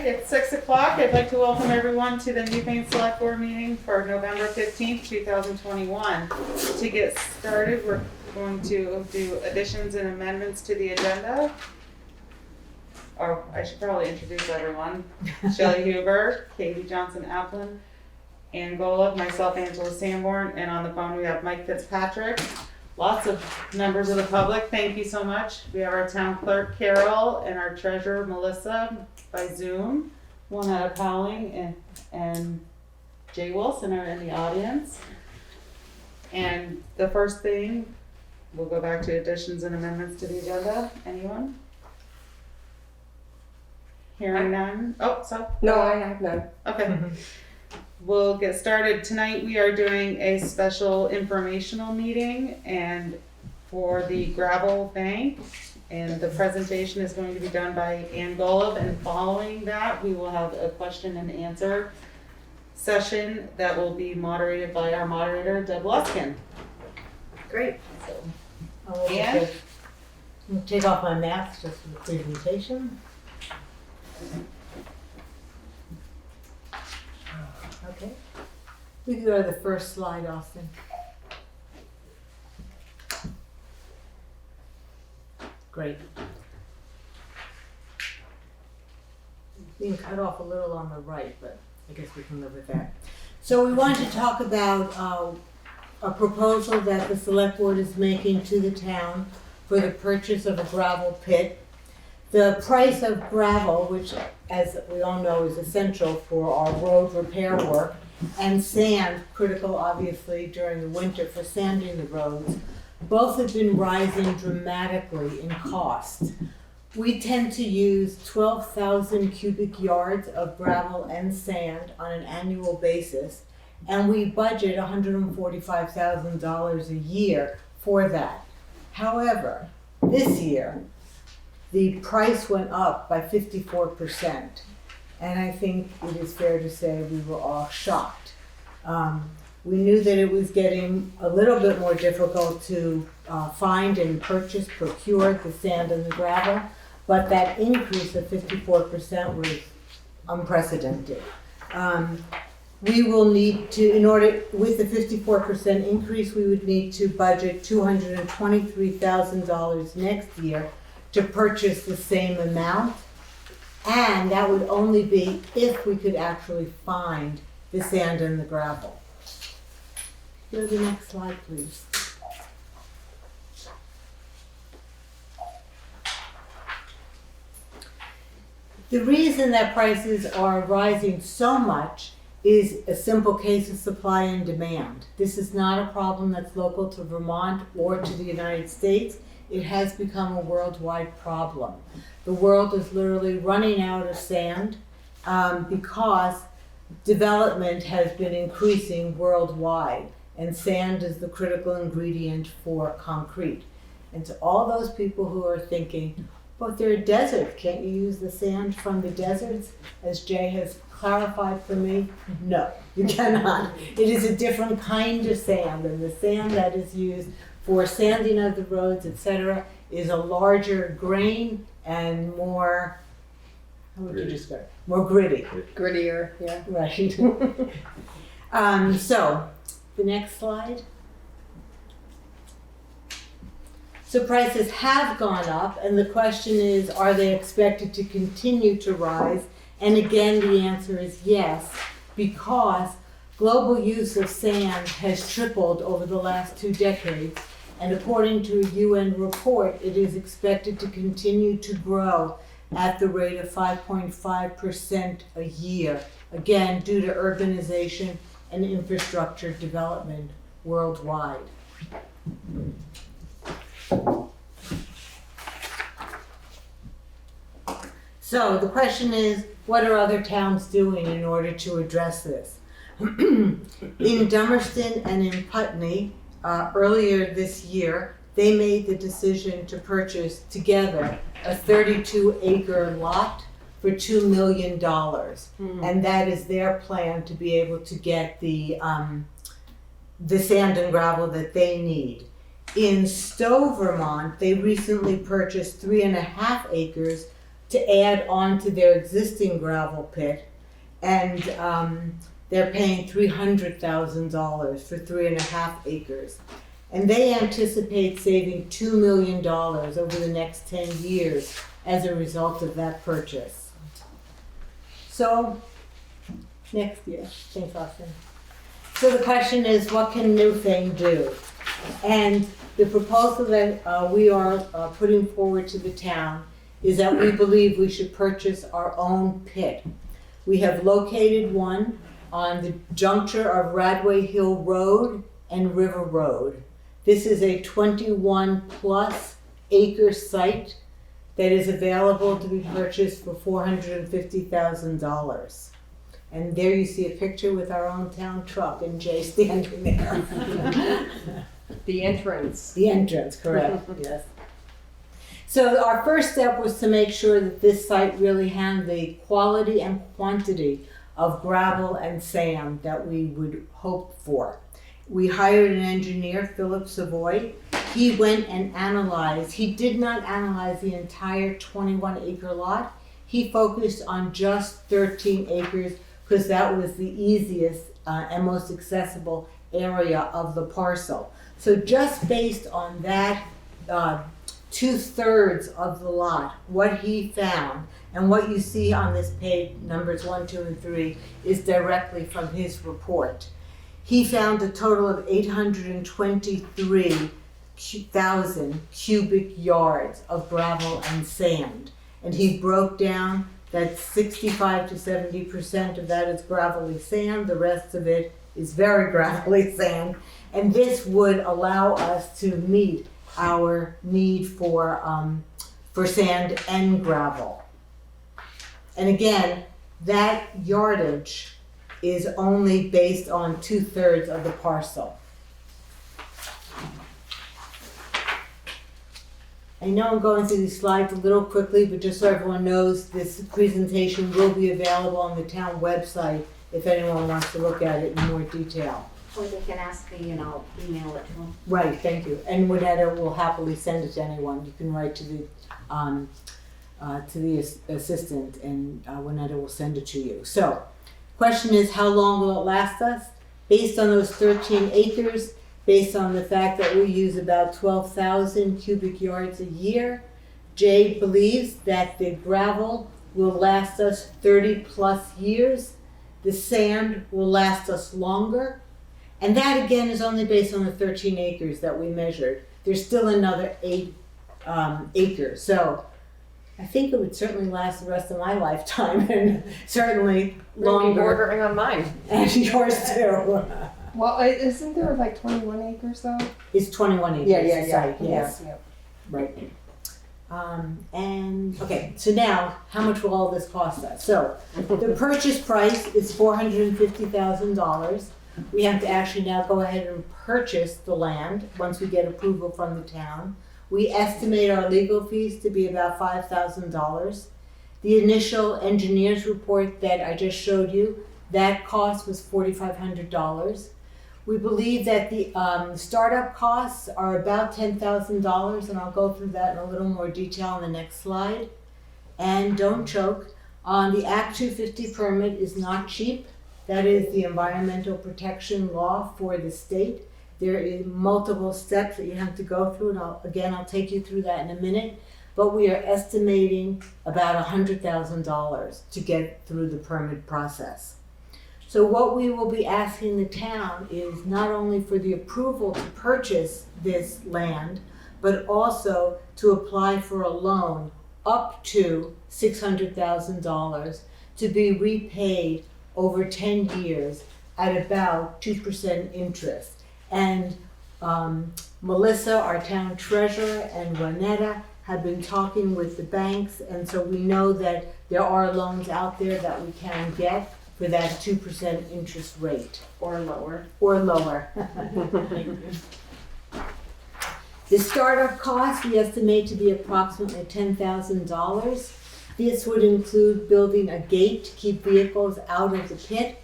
right, it's 6 o'clock. I'd like to welcome everyone to the Newfane Selectboard meeting for November 15th, 2021. To get started, we're going to do additions and amendments to the agenda. Or I should probably introduce everyone. Shelley Huber, Katie Johnson-Applin, Ann Golob, myself, Angela Sanborn, and on the phone we have Mike Fitzpatrick. Lots of members of the public, thank you so much. We have our town clerk, Carol, and our treasurer, Melissa, by Zoom. One out of Powling and Jay Wilson are in the audience. And the first thing, we'll go back to additions and amendments to the agenda. Anyone? Hearing none? Oh, so? No, I have none. Okay. We'll get started. Tonight we are doing a special informational meeting and for the gravel bank, and the presentation is going to be done by Ann Golob, and following that we will have a question and answer session that will be moderated by our moderator, Deb Luskin. Great. So, Ann? I'll take off my mask just for the presentation. Okay. We can go to the first slide, Austin. Great. Being cut off a little on the right, but I guess we can live with that. So we wanted to talk about a proposal that the select board is making to the town for the purchase of a gravel pit. The price of gravel, which as we all know is essential for our road repair work, and sand, critical obviously during the winter for sanding the roads, both have been rising dramatically in cost. We tend to use 12,000 cubic yards of gravel and sand on an annual basis, and we budget $145,000 a year for that. However, this year, the price went up by 54%, and I think it is fair to say we were all shocked. We knew that it was getting a little bit more difficult to find and purchase, procure the sand and the gravel, but that increase of 54% was unprecedented. We will need to, with the 54% increase, we would need to budget $223,000 next year to purchase the same amount, and that would only be if we could actually find the sand and the gravel. Go to the next slide, please. The reason that prices are rising so much is a simple case of supply and demand. This is not a problem that's local to Vermont or to the United States. It has become a worldwide problem. The world is literally running out of sand because development has been increasing worldwide, and sand is the critical ingredient for concrete. And to all those people who are thinking, but they're a desert, can't you use the sand from the deserts? As Jay has clarified for me, no, you cannot. It is a different kind of sand, and the sand that is used for sanding of the roads, etc., is a larger grain and more, how would you describe it? More gritty. Grittier, yeah. Right. So, the next slide. So prices have gone up, and the question is, are they expected to continue to rise? And again, the answer is yes, because global use of sand has tripled over the last 2 decades. And according to a UN report, it is expected to continue to grow at the rate of 5.5% a year, again, due to urbanization and infrastructure development worldwide. So the question is, what are other towns doing in order to address this? In Dummerston and in Putney, earlier this year, they made the decision to purchase together a 32-acre lot for $2 million. And that is their plan to be able to get the sand and gravel that they need. In Stowe, Vermont, they recently purchased 3.5 acres to add on to their existing gravel pit, and they're paying $300,000 for 3.5 acres. And they anticipate saving $2 million over the next 10 years as a result of that purchase. So, next year. Thanks, Austin. So the question is, what can Newfane do? And the proposal that we are putting forward to the town is that we believe we should purchase our own pit. We have located one on the juncture of Radway Hill Road and River Road. This is a 21+ acre site that is available to be purchased for $450,000. And there you see a picture with our own town truck and Jay standing there. The entrance. The entrance, correct, yes. So our first step was to make sure that this site really had the quality and quantity of gravel and sand that we would hope for. We hired an engineer, Philip Savoy. He went and analyzed. He did not analyze the entire 21-acre lot. He focused on just 13 acres because that was the easiest and most accessible area of the parcel. So just based on that 2/3 of the lot, what he found, and what you see on this page, numbers 1, 2, and 3, is directly from his report. He found a total of 823,000 cubic yards of gravel and sand. And he broke down that 65 to 70% of that is gravelly sand, the rest of it is very gravelly sand. And this would allow us to meet our need for sand and gravel. And again, that yardage is only based on 2/3 of the parcel. I know I'm going through these slides a little quickly, but just so everyone knows, this presentation will be available on the town website if anyone wants to look at it in more detail. Or they can ask me and I'll email it to them. Right, thank you. And Winetta will happily send it to anyone. You can write to the assistant, and Winetta will send it to you. So, question is, how long will it last us? Based on those 13 acres, based on the fact that we use about 12,000 cubic yards a year, Jay believes that the gravel will last us 30+ years. The sand will last us longer. And that again is only based on the 13 acres that we measured. There's still another 8 acres. So I think it would certainly last the rest of my lifetime, and certainly longer. Bordering on mine. And yours too. Well, isn't there like 21 acres though? It's 21 acres. the site, yes. Yeah. Right. And okay, so now how much will all this cost us? So the purchase price is $450,000. We have to actually now go ahead and purchase the land once we get approval from the town. We estimate our legal fees to be about $5,000. The initial engineer's report that I just showed you, that cost was $4,500. We believe that the startup costs are about $10,000, and I'll go through that in a little more detail in the next slide. And don't choke. The Act 250 permit is not cheap. That is the environmental protection law for the state. There is multiple steps that you have to go through, and I'll take you through that in a minute. But we are estimating about $100,000 to get through the permit process. So what we will be asking the town is not only for the approval to purchase this land, but also to apply for a loan up to $600,000 to be repaid over 10 years at about 2% interest. And Melissa, our town treasurer, and Juanetta have been talking with the banks, and so we know that there are loans out there that we can get for that 2% interest rate. Or lower. Or lower. The startup cost we estimate to be approximately $10,000. This would include building a gate to keep vehicles out of the pit,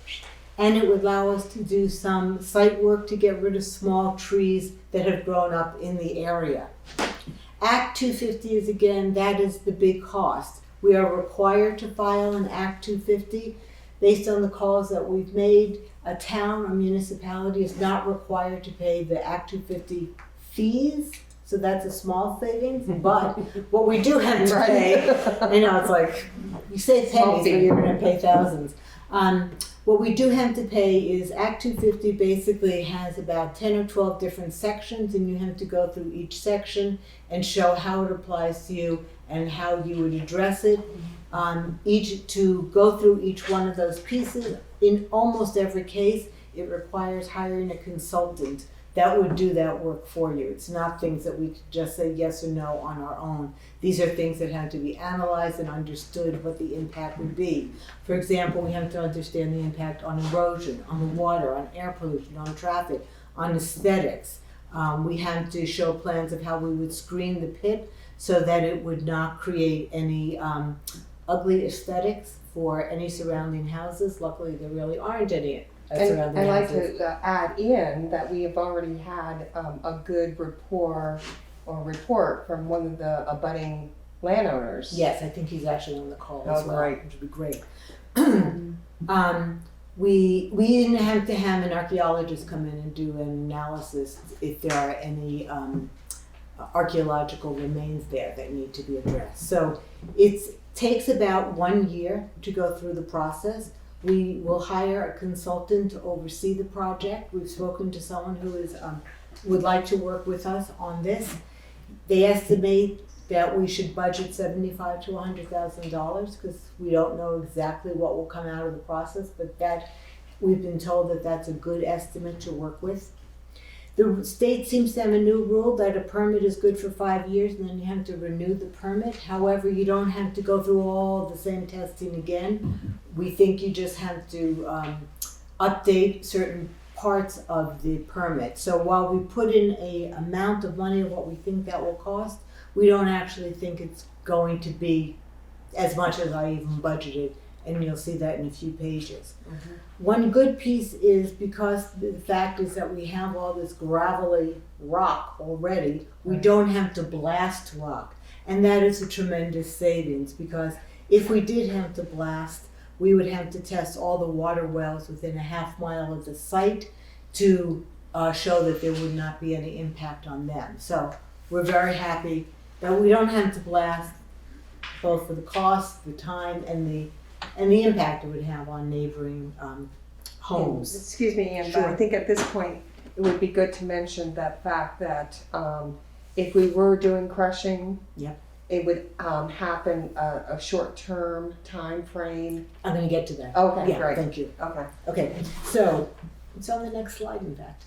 and it would allow us to do some site work to get rid of small trees that have grown up in the area. Act 250 is, again, that is the big cost. We are required to file an Act 250. Based on the calls that we've made, a town or municipality is not required to pay the Act 250 fees. So that's a small savings, but what we do have to pay, you know, it's like, you say pennies, but you're gonna pay thousands. What we do have to pay is Act 250 basically has about 10 or 12 different sections, and you have to go through each section and show how it applies to you and how you would address it. To go through each one of those pieces, in almost every case, it requires hiring a consultant that would do that work for you. It's not things that we could just say yes or no on our own. These are things that have to be analyzed and understood what the impact would be. For example, we have to understand the impact on erosion, on the water, on air pollution, on traffic, on aesthetics. We have to show plans of how we would screen the pit so that it would not create any ugly aesthetics for any surrounding houses. Luckily, there really aren't any And surrounding I'd like houses. to add in that we have already had a good report from one of the abutting landowners. Yes, I think he's actually on the call as Oh, well, great. which would be great. We didn't have to have an archaeologist come in and do an analysis if there are any archaeological remains there that need to be addressed. So it takes about 1 year to go through the process. We will hire a consultant to oversee the project. We've spoken to someone who would like to work with us on this. They estimate that we should budget $75,000 to $100,000 because we don't know exactly what will come out of the process, but that we've been told that that's a good estimate to work with. The state seems to have a new rule that a permit is good for 5 years and then you have to renew the permit. However, you don't have to go through all the same testing again. We think you just have to update certain parts of the permit. So while we put in a amount of money of what we think that will cost, we don't actually think it's going to be as much as I even budgeted, and you'll see that in a few pages. One good piece is because the fact is that we have all this gravelly rock already, we don't have to blast rock. And that is a tremendous savings because if we did have to blast, we would have to test all the water wells within a half mile of the site to show that there would not be any impact on them. So we're very happy that we don't have to blast, both for the cost, the time, and the impact it would have on neighboring homes. Excuse me, Ann, Sure. but I think at this point, it would be good to mention that fact that if we were doing crushing, Yep. it would happen a short-term time frame. I'm gonna get to that. Okay, Yeah, great. thank you. Okay. Okay, so it's on the next slide, in fact.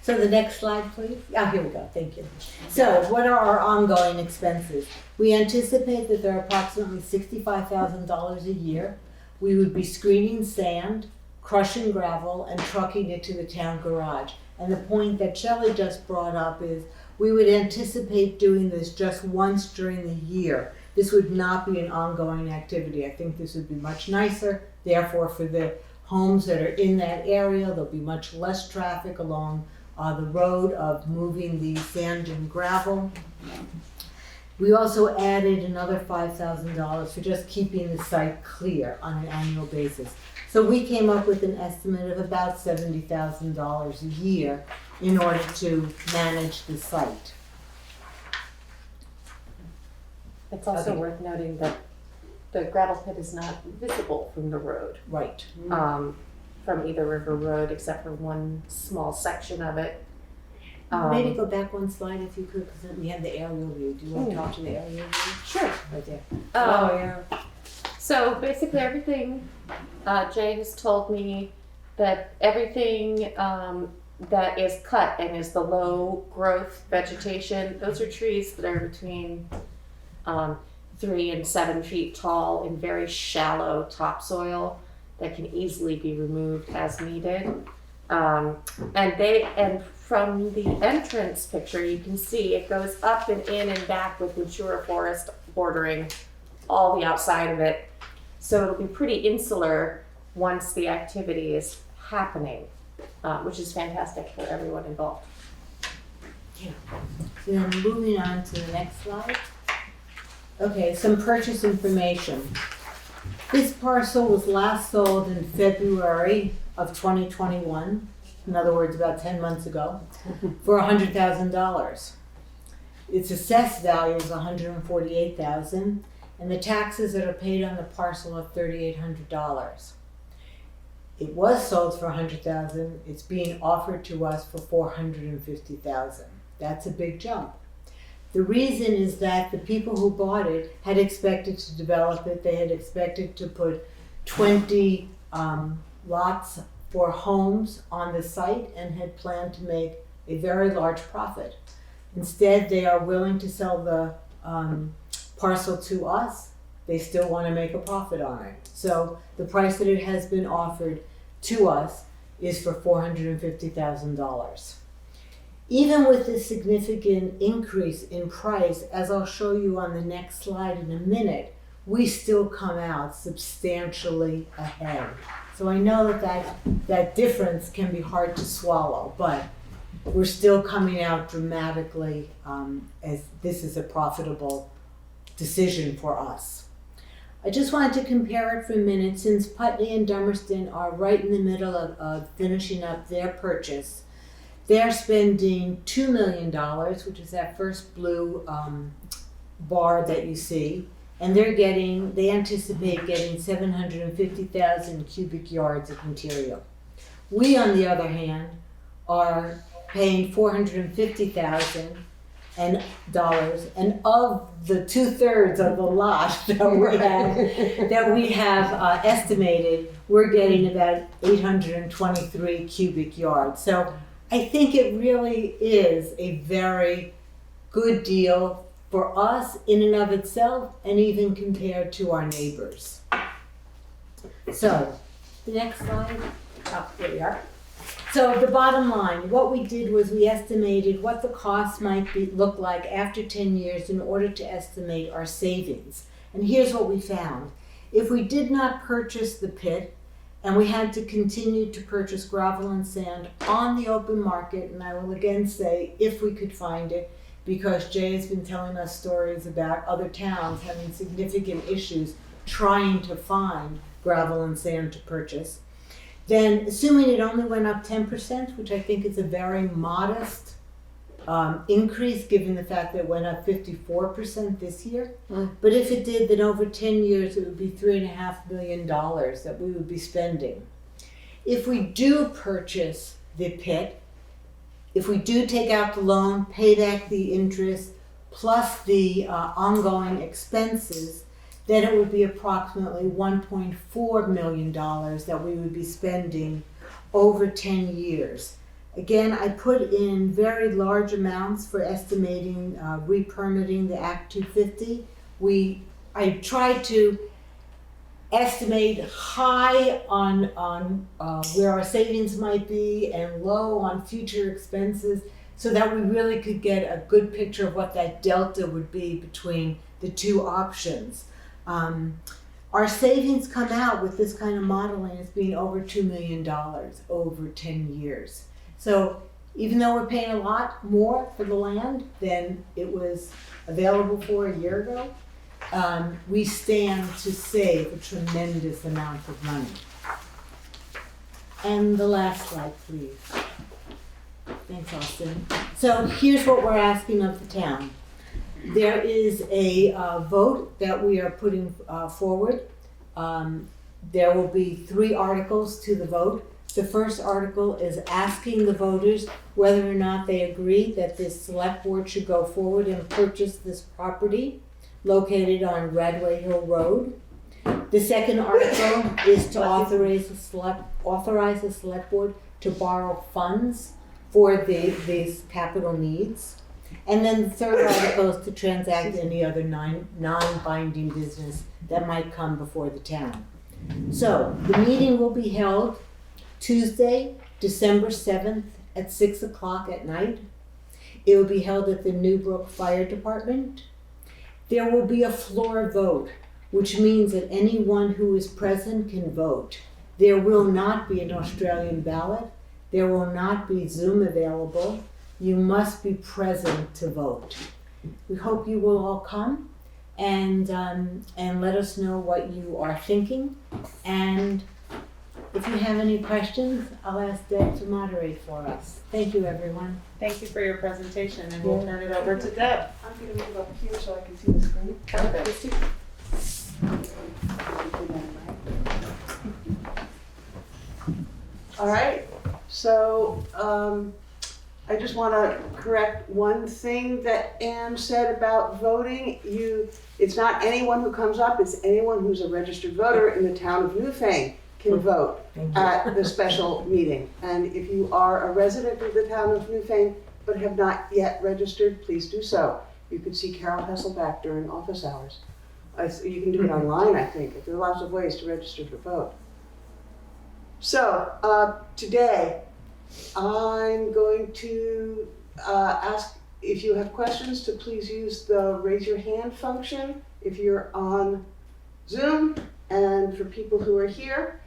So the next slide, please. Here we go, thank you. So what are our ongoing expenses? We anticipate that there are approximately $65,000 a year. We would be screening sand, crushing gravel, and trucking it to the town garage. And the point that Shelley just brought up is we would anticipate doing this just once during the year. This would not be an ongoing activity. I think this would be much nicer. Therefore, for the homes that are in that area, there'll be much less traffic along the road of moving the sand and gravel. We also added another $5,000 for just keeping the site clear on an annual basis. So we came up with an estimate of about $70,000 a year in order to manage the site. It's also Okay. worth noting that the gravel pit is not visible from the road, Right. from either River Road, except for one small section of it. Maybe go back one slide if you could, because we have the aerial view. Do you want to talk to the aerial view? Sure. Right there. Yeah. So basically everything, Jay has told me that everything that is cut and is the low growth vegetation, those are trees that are between 3 and 7 feet tall in very shallow topsoil that can easily be removed as needed. And from the entrance picture, you can see it goes up and in and back with mature forest bordering all the outside of it. So it'll be pretty insular once the activity is happening, which is fantastic for everyone involved. Then moving on to the next slide. Okay, some purchase information. This parcel was last sold in February of 2021, in other words, about 10 months ago, for $100,000. Its assessed value is $148,000, and the taxes that are paid on the parcel are $3,800. It was sold for $100,000. It's being offered to us for $450,000. That's a big jump. The reason is that the people who bought it had expected to develop it. They had expected to put 20 lots for homes on the site and had planned to make a very large profit. Instead, they are willing to sell the parcel to us. They still want to make a profit on it. So the price that it has been offered to us is for $450,000. Even with this significant increase in price, as I'll show you on the next slide in a minute, we still come out substantially ahead. So I know that difference can be hard to swallow, but we're still coming out dramatically as this is a profitable decision for us. I just wanted to compare it for a minute. Since Putney and Dummerston are right in the middle of finishing up their purchase, they're spending $2 million, which is that first blue bar that you see, and they anticipate getting 750,000 cubic yards of material. We, on the other hand, are paying $450,000 and of the 2/3 of the lot that we have estimated, we're getting about 823 cubic yards. So I think it really is a very good deal for us in and of itself, and even compared to our neighbors. So the next slide. Oh, there we are. So the bottom line, what we did was we estimated what the cost might look like after 10 years in order to estimate our savings. And here's what we found. If we did not purchase the pit, and we had to continue to purchase gravel and sand on the open market, and I will again say if we could find it, because Jay has been telling us stories about other towns having significant issues trying to find gravel and sand to purchase, then assuming it only went up 10%, which I think is a very modest increase given the fact that it went up 54% this year. But if it did, then over 10 years it would be $3.5 million that we would be spending. If we do purchase the pit, if we do take out the loan, pay back the interest, plus the ongoing expenses, then it would be approximately $1.4 million that we would be spending over 10 years. Again, I put in very large amounts for estimating re-permitting the Act 250. I tried to estimate high on where our savings might be and low on future expenses so that we really could get a good picture of what that delta would be between the two options. Our savings come out with this kind of modeling as being over $2 million over 10 years. So even though we're paying a lot more for the land than it was available for a year ago, we stand to save a tremendous amount of money. And the last slide, please. Thanks, Austin. So here's what we're asking of the town. There is a vote that we are putting forward. There will be 3 articles to the vote. The first article is asking the voters whether or not they agree that this select board should go forward and purchase this property located on Radway Hill Road. The second article is to authorize the select board to borrow funds for these capital needs. And then the third article is to transact any other non-binding business that might come before the town. So the meeting will be held Tuesday, December 7th at 6 o'clock at night. It will be held at the Newbrook Fire Department. There will be a floor vote, which means that anyone who is present can vote. There will not be an Australian ballot. There will not be Zoom available. You must be present to vote. We hope you will all come. and let us know what you are thinking. And if you have any questions, I'll ask Deb to moderate for us. Thank you, everyone. Thank you for your presentation, and we'll turn it over to Deb. I'm gonna move up here so I can see the screen. All right, so I just want to correct one thing that Anne said about voting. It's not anyone who comes up, it's anyone who's a registered voter in the town of Newfane can vote at the special meeting. And if you are a resident of the town of Newfane but have not yet registered, please do so. You could see Carol Hasselback during office hours. You can do it online, I think. There are lots of ways to register to vote. So today, I'm going to ask if you have questions to please use the raise your hand function if you're on Zoom, and for people who are here,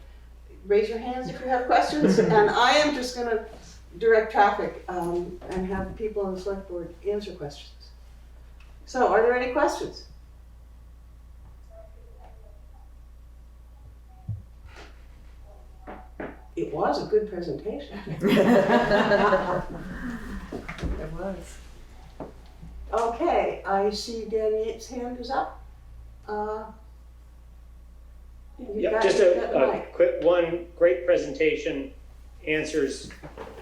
raise your hands if you have questions. And I am just going to direct traffic and have people on the select board answer questions. So are there any questions? It was a good presentation. It was. Okay, I see Dan Yates' hand is up. Yeah, just a quick one. Great presentation, answers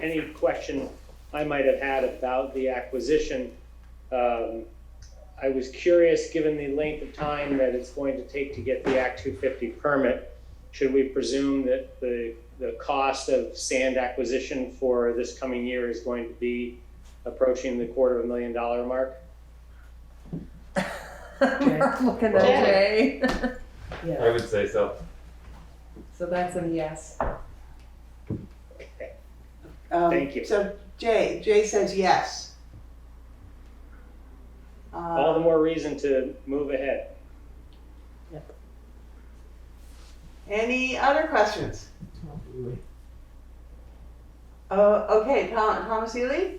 any question I might have had about the acquisition. I was curious, given the length of time that it's going to take to get the Act 250 permit, should we presume that the cost of sand acquisition for this coming year is going to be approaching the $250,000 mark? Looking at Jay. I would say so. So that's a yes. Thank you. So Jay says yes. All the more reason to move ahead. Any other questions? Okay, Thomas Ely?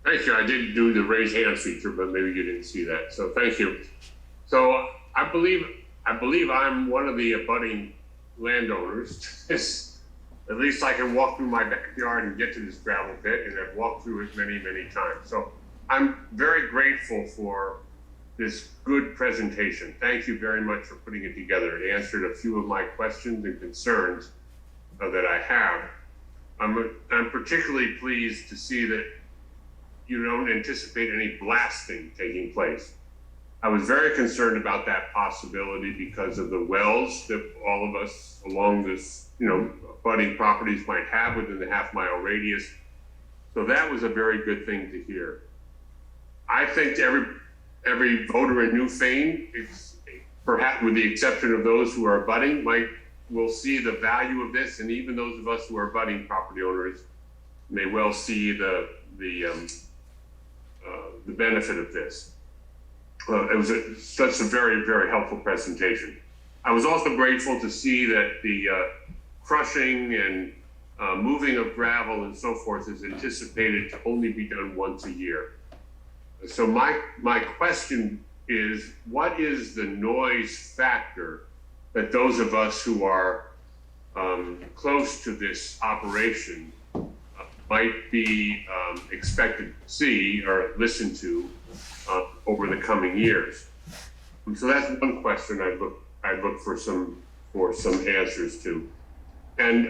Thank you. I did do the raise hand feature, but maybe you didn't see that. So thank you. So I believe I'm one of the abutting landowners. At least I can walk through my backyard and get to this gravel pit, and I've walked through it many, many times. So I'm very grateful for this good presentation. Thank you very much for putting it together. It answered a few of my questions and concerns that I have. I'm particularly pleased to see that you don't anticipate any blasting taking place. I was very concerned about that possibility because of the wells that all of us along this, abutting properties might have within the half-mile radius. So that was a very good thing to hear. I think every voter in Newfane, perhaps with the exception of those who are abutting, will see the value of this, and even those of us who are abutting property owners may well see the benefit of this. It was such a very, very helpful presentation. I was also grateful to see that the crushing and moving of gravel and so forth is anticipated to only be done once a year. So my question is, what is the noise factor that those of us who are close to this operation might be expected to see or listen to over the coming years? And so that's one question I'd look for some answers to. And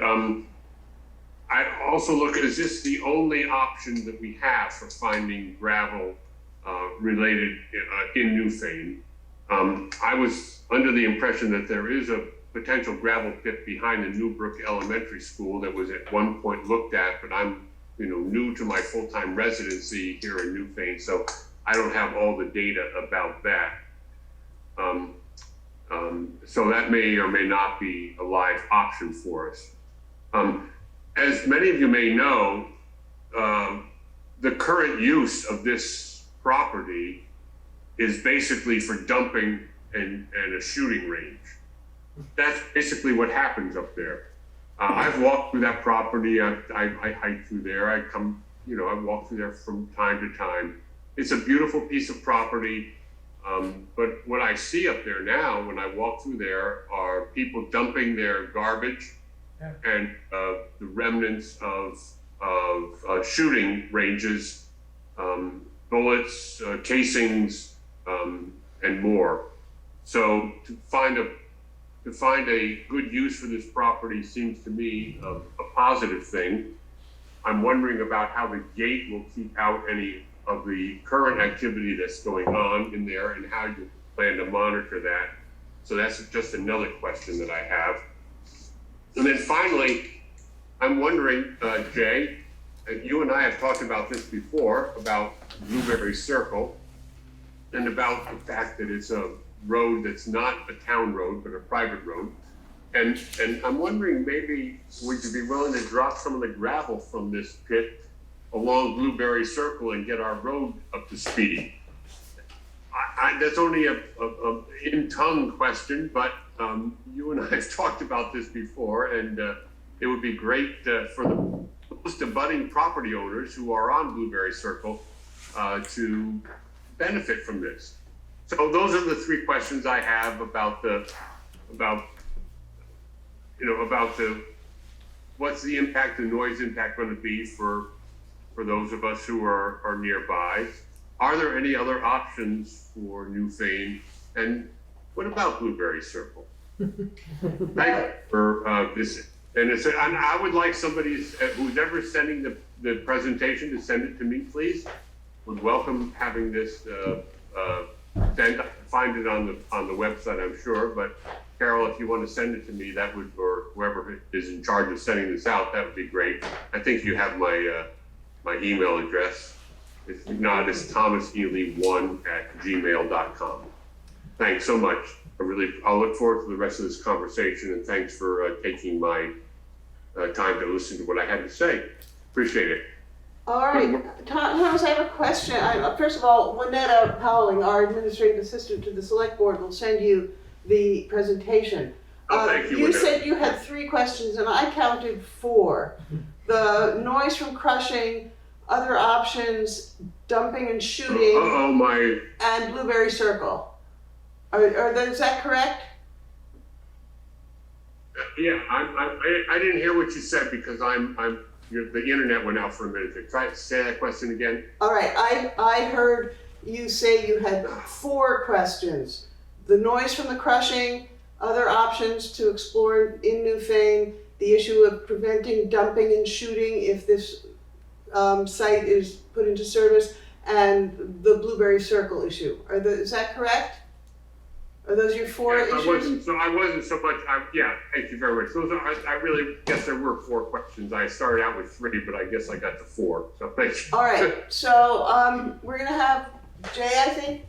I also look at, is this the only option that we have for finding gravel related in Newfane? I was under the impression that there is a potential gravel pit behind the Newbrook Elementary School that was at one point looked at, but I'm new to my full-time residency here in Newfane, so I don't have all the data about that. So that may or may not be a live option for us. As many of you may know, the current use of this property is basically for dumping and a shooting range. That's basically what happens up there. I've walked through that property. I hike through there. I walk through there from time to time. it's a beautiful piece of property. But what I see up there now, when I walk through there, are people dumping their garbage and the remnants of shooting ranges, bullets, casings, and more. So to find a good use for this property seems to me a positive thing. I'm wondering about how the gate will keep out any of the current activity that's going on in there and how you plan to monitor that. So that's just another question that I have. And then finally, I'm wondering, Jay, you and I have talked about this before, about Blueberry Circle, and about the fact that it's a road that's not a town road, but a private road. And I'm wondering, maybe would you be willing to drop some of the gravel from this pit along Blueberry Circle and get our road up to speed? That's only a in-tongue question, but you and I have talked about this before, and it would be great for the most abutting property owners who are on Blueberry Circle to benefit from this. So those are the three questions I have about what's the impact, the noise impact going to be for those of us who are nearby. Are there any other options for Newfane? And what about Blueberry Circle? Thank you for this. And I would like somebody who's ever sending the presentation to send it to me, please. Would welcome having this sent. Find it on the website, I'm sure. But Carol, if you want to send it to me, that would, or whoever is in charge of sending this out, that would be great. I think you have my email address. If not, it's thomasely1@gmail.com. Thanks so much. I'll look forward to the rest of this conversation, and thanks for taking my time to listen to what I had to say. Appreciate it. All right, Thomas, I have a question. First of all, Winetta Howling, our administrative assistant to the select board, will send you the presentation. Oh, thank you, You Winetta. said you had 3 questions, and I counted 4. The noise from crushing, other options, dumping and shooting, and Blueberry Circle. Is that correct? Yeah, I didn't hear what you said because the internet went out for a minute. Try to say that question again. All right, I heard you say you had 4 questions. The noise from the crushing, other options to explore in Newfane, the issue of preventing dumping and shooting if this site is put into service, and the Blueberry Circle issue. Is that correct? Are those your 4 issues? I wasn't so much. Yeah, thank you very much. I really guess there were 4 questions. I started out with 3, but I guess I got to 4. So thank you. All right. So we're gonna have Jay, I think,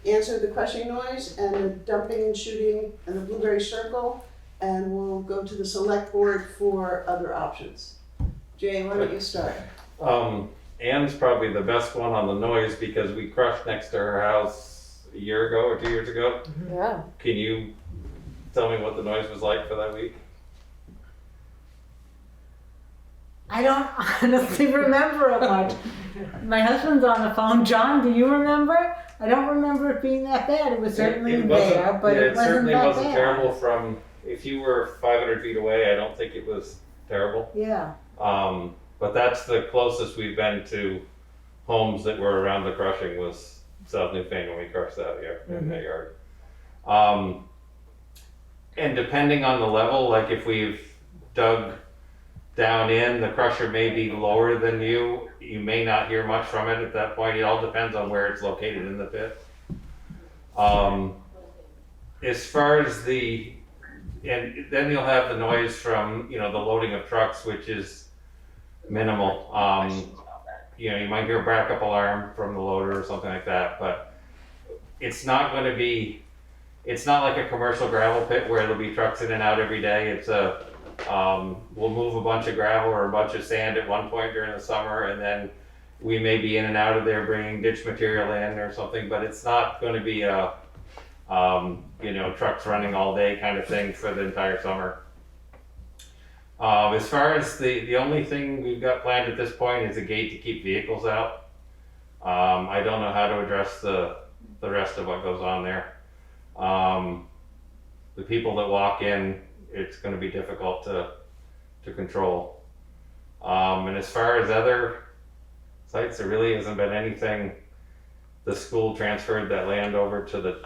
answer the crushing noise and the dumping and shooting and the Blueberry Circle, and we'll go to the select board for other options. Jay, why don't you start? Ann's probably the best one on the noise because we crushed next to her house a year ago or 2 years ago. Yeah. Can you tell me what the noise was like for that week? I don't honestly remember it much. My husband's on the phone. John, do you remember? I don't remember it being that bad. It was certainly there, but it wasn't certainly that wasn't bad. terrible from, if you were 500 feet away, I don't think it was terrible. Yeah. But that's the closest we've been to homes that were around the crushing was South Newfane when we crushed that in that yard. And depending on the level, like if we've dug down in, the crusher may be lower than you may not hear much from it at that point. It all depends on where it's located in the pit. As far as and then you'll have the noise from, the loading of trucks, which is minimal. You might hear a backup alarm from the loader or something like that, but it's not like a commercial gravel pit where there'll be trucks in and out every day. We'll move a bunch of gravel or a bunch of sand at one point during the summer, and then we may be in and out of there bringing ditch material in or something, but it's not going to be a, trucks running all day kind of thing for the entire summer. As far as the only thing we've got planned at this point is a gate to keep vehicles out. I don't know how to address the rest of what goes on there. The people that walk in, it's gonna be difficult to control. And as far as other sites, there really hasn't been anything. The school transferred that land over to the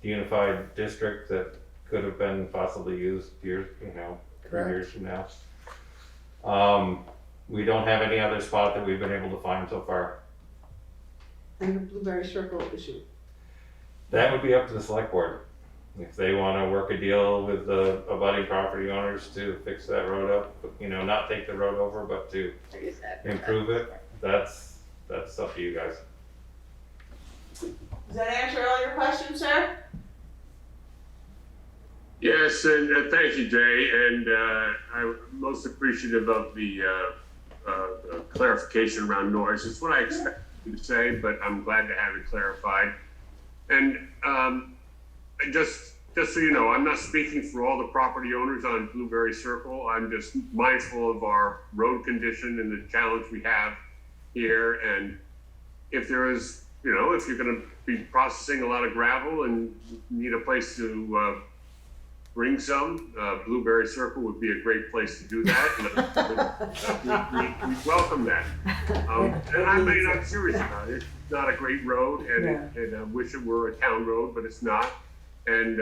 unified district that could have been possibly used years, 3 years from now. We don't have any other spot that we've been able to find so far. And the Blueberry Circle issue. That would be up to the select board. If they wanna work a deal with the abutting property owners to fix that road up, not take the road over, but to improve it, that's up to you guys. Does that answer all your questions, sir? Yes, and thank you, Jay, and I'm most appreciative of the clarification around noise. It's what I expected you to say, but I'm glad to have it clarified. And just so you know, I'm not speaking for all the property owners on Blueberry Circle. I'm just mindful of our road condition and the challenge we have here. And if there is, if you're going to be processing a lot of gravel and need a place to bring some, Blueberry Circle would be a great place to do that. We welcome that. And I'm serious about it. It's not a great road, and I wish it were a town road, but it's not. And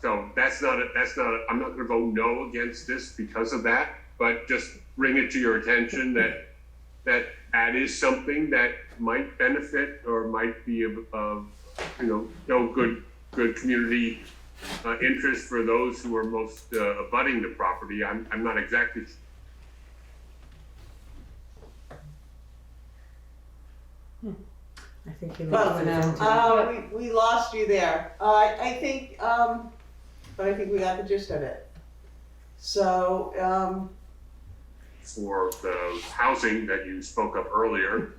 so I'm not going to vote no against this because of that, but just bring it to your attention that is something that might benefit or might be of good community interest for those who are most abutting the property. I'm not exactly. I think you we lost you there. I think, but I think we got the gist of it. So, For the housing that you spoke of earlier,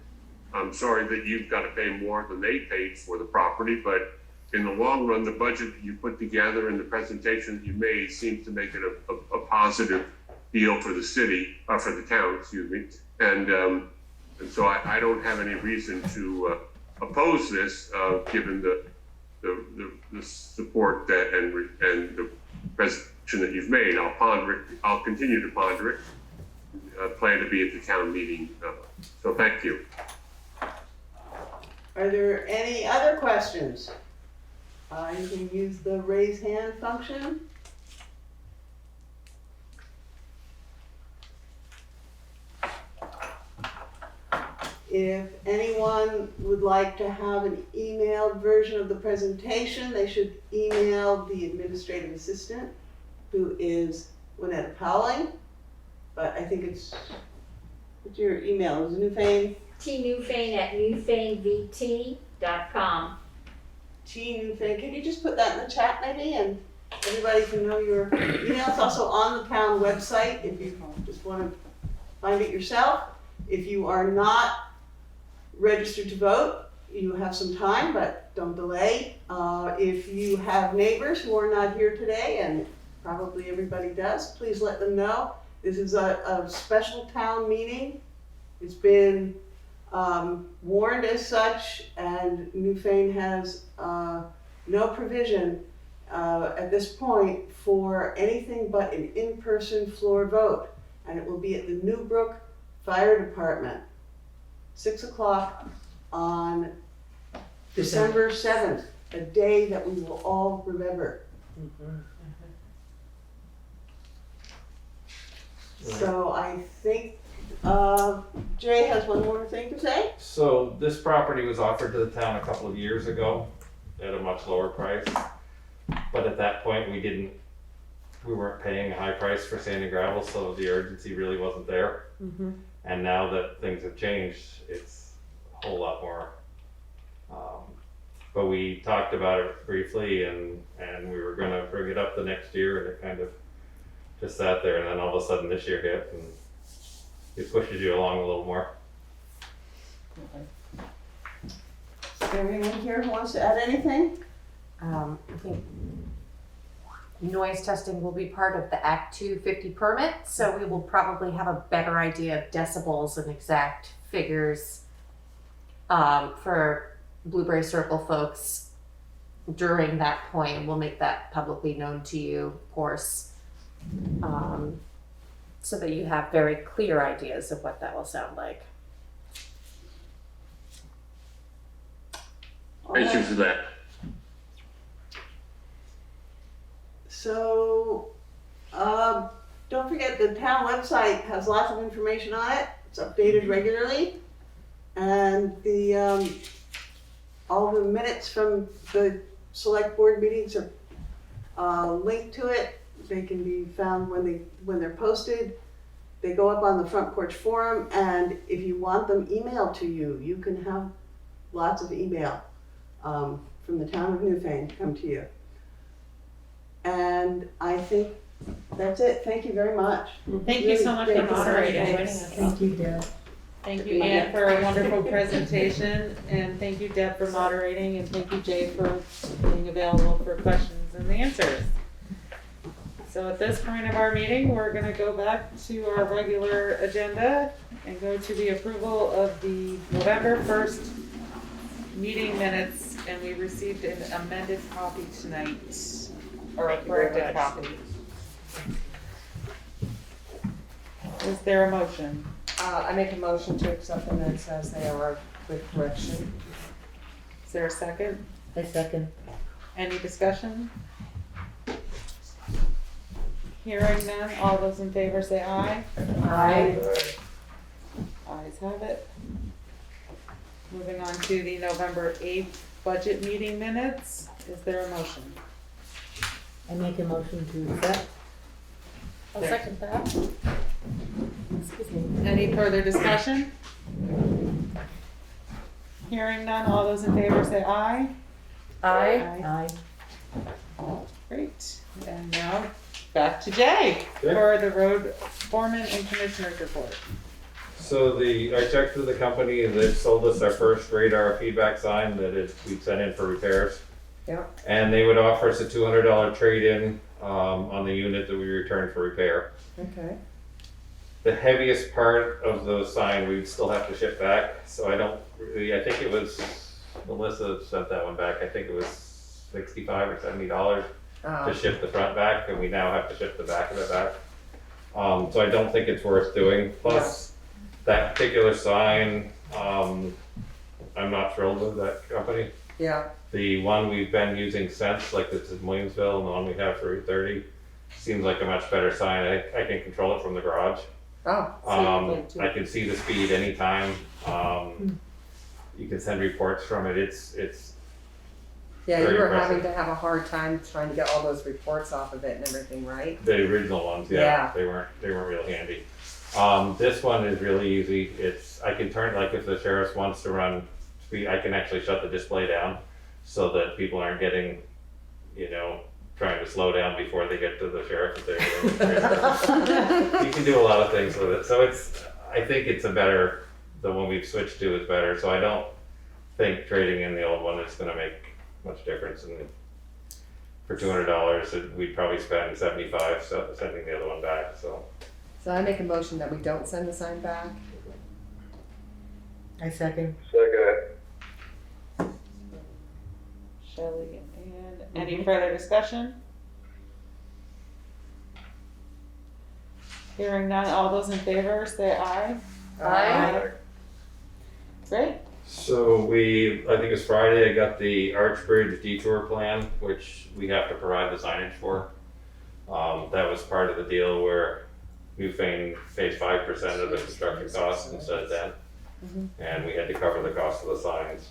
I'm sorry that you've got to pay more than they paid for the property, but in the long run, the budget that you put together and the presentation that you made seems to make it a positive deal for the city, or for the town, excuse me. And so I don't have any reason to oppose this, given the support that and the presentation that you've made. I'll ponder it. I'll continue to ponder it. Plan to be at the town meeting. So thank you. are there any other questions? You can use the raise hand function. If anyone would like to have an emailed version of the presentation, they should email the administrative assistant, who is Lynetta Powling. But I think what's your email? Is it Newfane? tnewfane@newfanevt.com. Newfane. Can you just put that in the chat maybe, and everybody can know your email? It's also on the town website if you just want to find it yourself. If you are not registered to vote, you have some time, but don't delay. If you have neighbors who are not here today, and probably everybody does, please let them know. This is a special town meeting. It's been warned as such, and Newfane has no provision at this point for anything but an in-person floor vote. And it will be at the Newbrook Fire Department, 6 o'clock on December 7th, a day that we will all remember. Mm-hmm. So I think Jay has one more thing to say. So this property was offered to the town a couple of years ago at a much lower price. But at that point, we weren't paying a high price for sand and gravel, so the urgency really wasn't there. Mm-hmm. And now that things have changed, it's a whole lot more. But we talked about it briefly, and we were gonna bring it up the next year, and it kind of just sat there, and then all of a sudden this year hit, and it pushes you along a little more. Is there anyone here who wants to add anything? I think noise testing will be part of the Act 250 permit, so we will probably have a better idea of decibels and exact figures for Blueberry Circle folks during that point, and we'll make that publicly known to you, of course, so that you have very clear ideas of what that will sound like. Thank you for that. So, don't forget the town website has lots of information on it. It's updated regularly. And the, all the minutes from the select board meetings are linked to it. They can be found when they're posted. They go up on the Front Porch Forum, and if you want them emailed to you, you can have lots of email from the town of Newfane come to you. And I think that's it. Thank you very much. Thank you so much for Really great. moderating. Thank you, Deb. Thank you, Ann, for a wonderful presentation, and thank you, Deb, for moderating, and thank you, Jay, for being available for questions and answers. So at this point of our meeting, we're gonna go back to our regular agenda and go to the approval of the November 1st meeting minutes, and we received an amended copy tonight, or a corrected copy. Is there a motion? I make a motion to accept the minutes as they are with correction. Is there a second? I second. Any discussion? Hearing none, all those in favor say aye. Aye. Ayes have it. Moving on to the November 8th budget meeting minutes. Is there a motion? I make a motion to accept. I'll second that. Excuse me. Any further discussion? Hearing none, all those in favor say aye. Aye. Aye. Great. And now back to Jay for the road foreman and commissioners report. So I checked with the company and they've sold us our first radar feedback sign that we've sent in for repairs. Yeah. And they would offer us a $200 trade-in on the unit that we returned for repair. Okay. The heaviest part of the sign we'd still have to ship back, so I think it was, Melissa sent that one back, I think it was $65 or $70 to ship the front back, and we now have to ship the back of it back. So I don't think it's worth doing. Plus, that particular sign, I'm not thrilled with that company. Yeah. The one we've been using since, like this is Williamsville, and the one we have for Route 30, seems like a much better sign. I can control it from the garage. Oh. I can see the speed anytime. You can send reports from it. It's Yeah, very you were impressive. having to have a hard time trying to get all those reports off of it and everything, right? The original ones, Yeah. they weren't real handy. This one is really easy. I can turn, like if the sheriff wants to run speed, I can actually shut the display down so that people aren't getting, trying to slow down before they get to the sheriff. You can do a lot of things with it. So I think the one we've switched to is better. So I don't think trading in the old one is gonna make much difference. And for $200, we'd probably spend $75 sending the other one back, so. So I make a motion that we don't send the sign back. I second. Shelley and Ann. Any further discussion? Hearing none, all those in favor say aye. Aye. Great. So I think it's Friday, I got the Arch Bridge detour plan, which we have to provide the signage for. That was part of the deal where Newfane pays 5% of the construction costs instead of 10. And we had to cover the cost of the signs.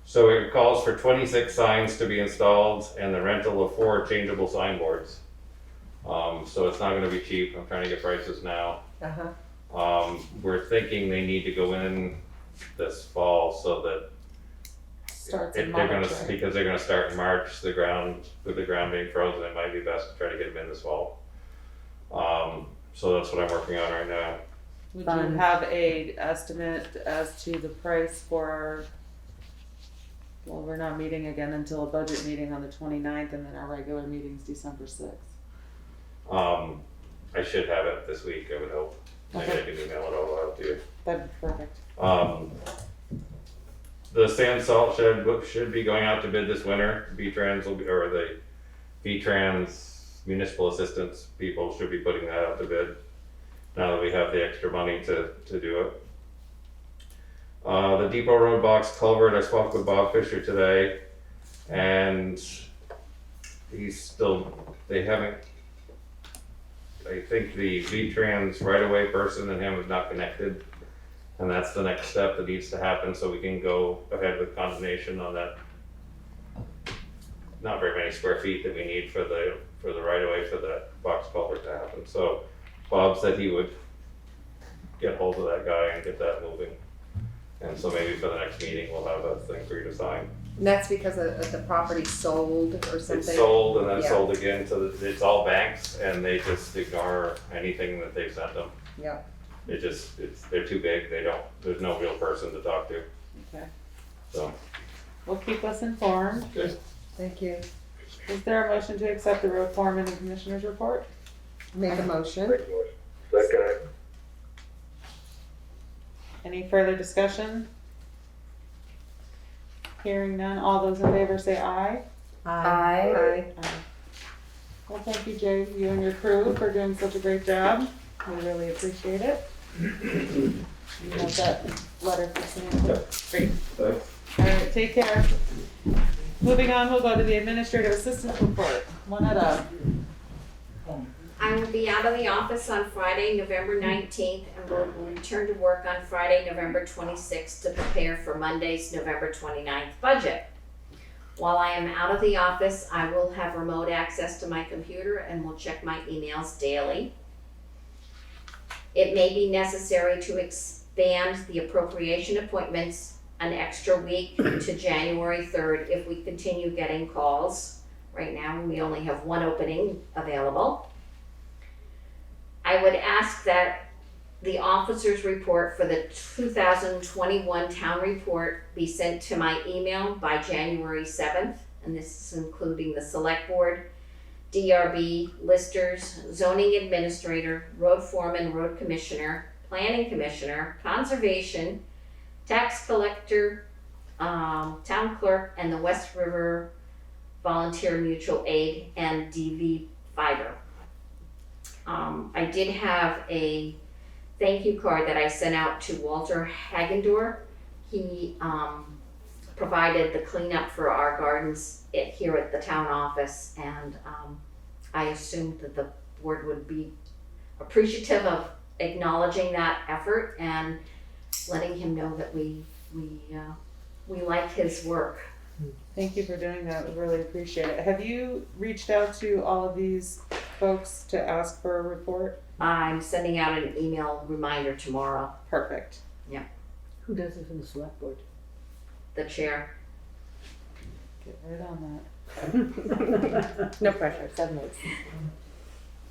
So it calls for 26 signs to be installed and the rental of 4 changeable signboards. So it's not gonna be cheap. I'm trying to get prices now. We're thinking they need to go in this fall so that Starts in they're March, gonna, right? because they're gonna start in March, with the ground being frozen, it might be best to try to get them in this fall. So that's what I'm working on right now. Would you Fun. have a estimate as to the price for, well, we're not meeting again until a budget meeting on the 29th, and then our regular meeting's December 6th. I should have it this week, I would hope. Maybe I can email it all out to you. That'd be perfect. the sand salt shed should be going out to bid this winter. V-Trans will be, or the V-Trans municipal assistance people should be putting that out to bid. Now that we have the extra money to do it. The Depot Road box culvert, I spoke with Bob Fisher today, and they haven't, I think the V-Trans right-of-way person and him have not connected, and that's the next step that needs to happen so we can go ahead with condemnation on that. Not very many square feet that we need for the right-of-way for the box culvert to happen. So Bob said he would get hold of that guy and get that moving. And so maybe for the next meeting, we'll have a thing for you to sign. And that's because the property's sold or something? It's sold and then Yeah. sold again, so it's all banks and they just ignore anything that they sent them. Yeah. They're too big, there's no real person to talk to, Okay. so. Well, keep us informed. Thank you. Is there a motion to accept the road foreman and commissioner's report? Make a motion. Second. Any further discussion? Hearing none, all those in favor say aye. Aye. Well, thank you, Jay, you and your crew for doing such a great job. We really appreciate it. You have that letter for Sam. Great. All right, take care. Moving on, we'll go to the administrative assistant report. One at a. I will be out of the office on Friday, November 19th, and will return to work on Friday, November 26th to prepare for Monday's November 29th budget. While I am out of the office, I will have remote access to my computer and will check my emails daily. It may be necessary to expand the appropriation appointments an extra week to January 3rd if we continue getting calls. Right now, we only have one opening available. I would ask that the officer's report for the 2021 town report be sent to my email by January 7th, and this is including the Selectboard, DRB, listers, zoning administrator, road foreman, road commissioner, planning commissioner, conservation, tax collector, town clerk, and the West River Volunteer Mutual Aid and DV Fiber. I did have a thank you card that I sent out to Walter Hagendor. He provided the cleanup for our gardens here at the town office, and I assumed that the board would be appreciative of acknowledging that effort and letting him know that we like his work. Thank you for doing that, we really appreciate it. Have you reached out to all of these folks to ask for a report? I'm sending out an email reminder tomorrow. Perfect. Who does it for the select board? The chair. Get right on that. No pressure, 7 minutes.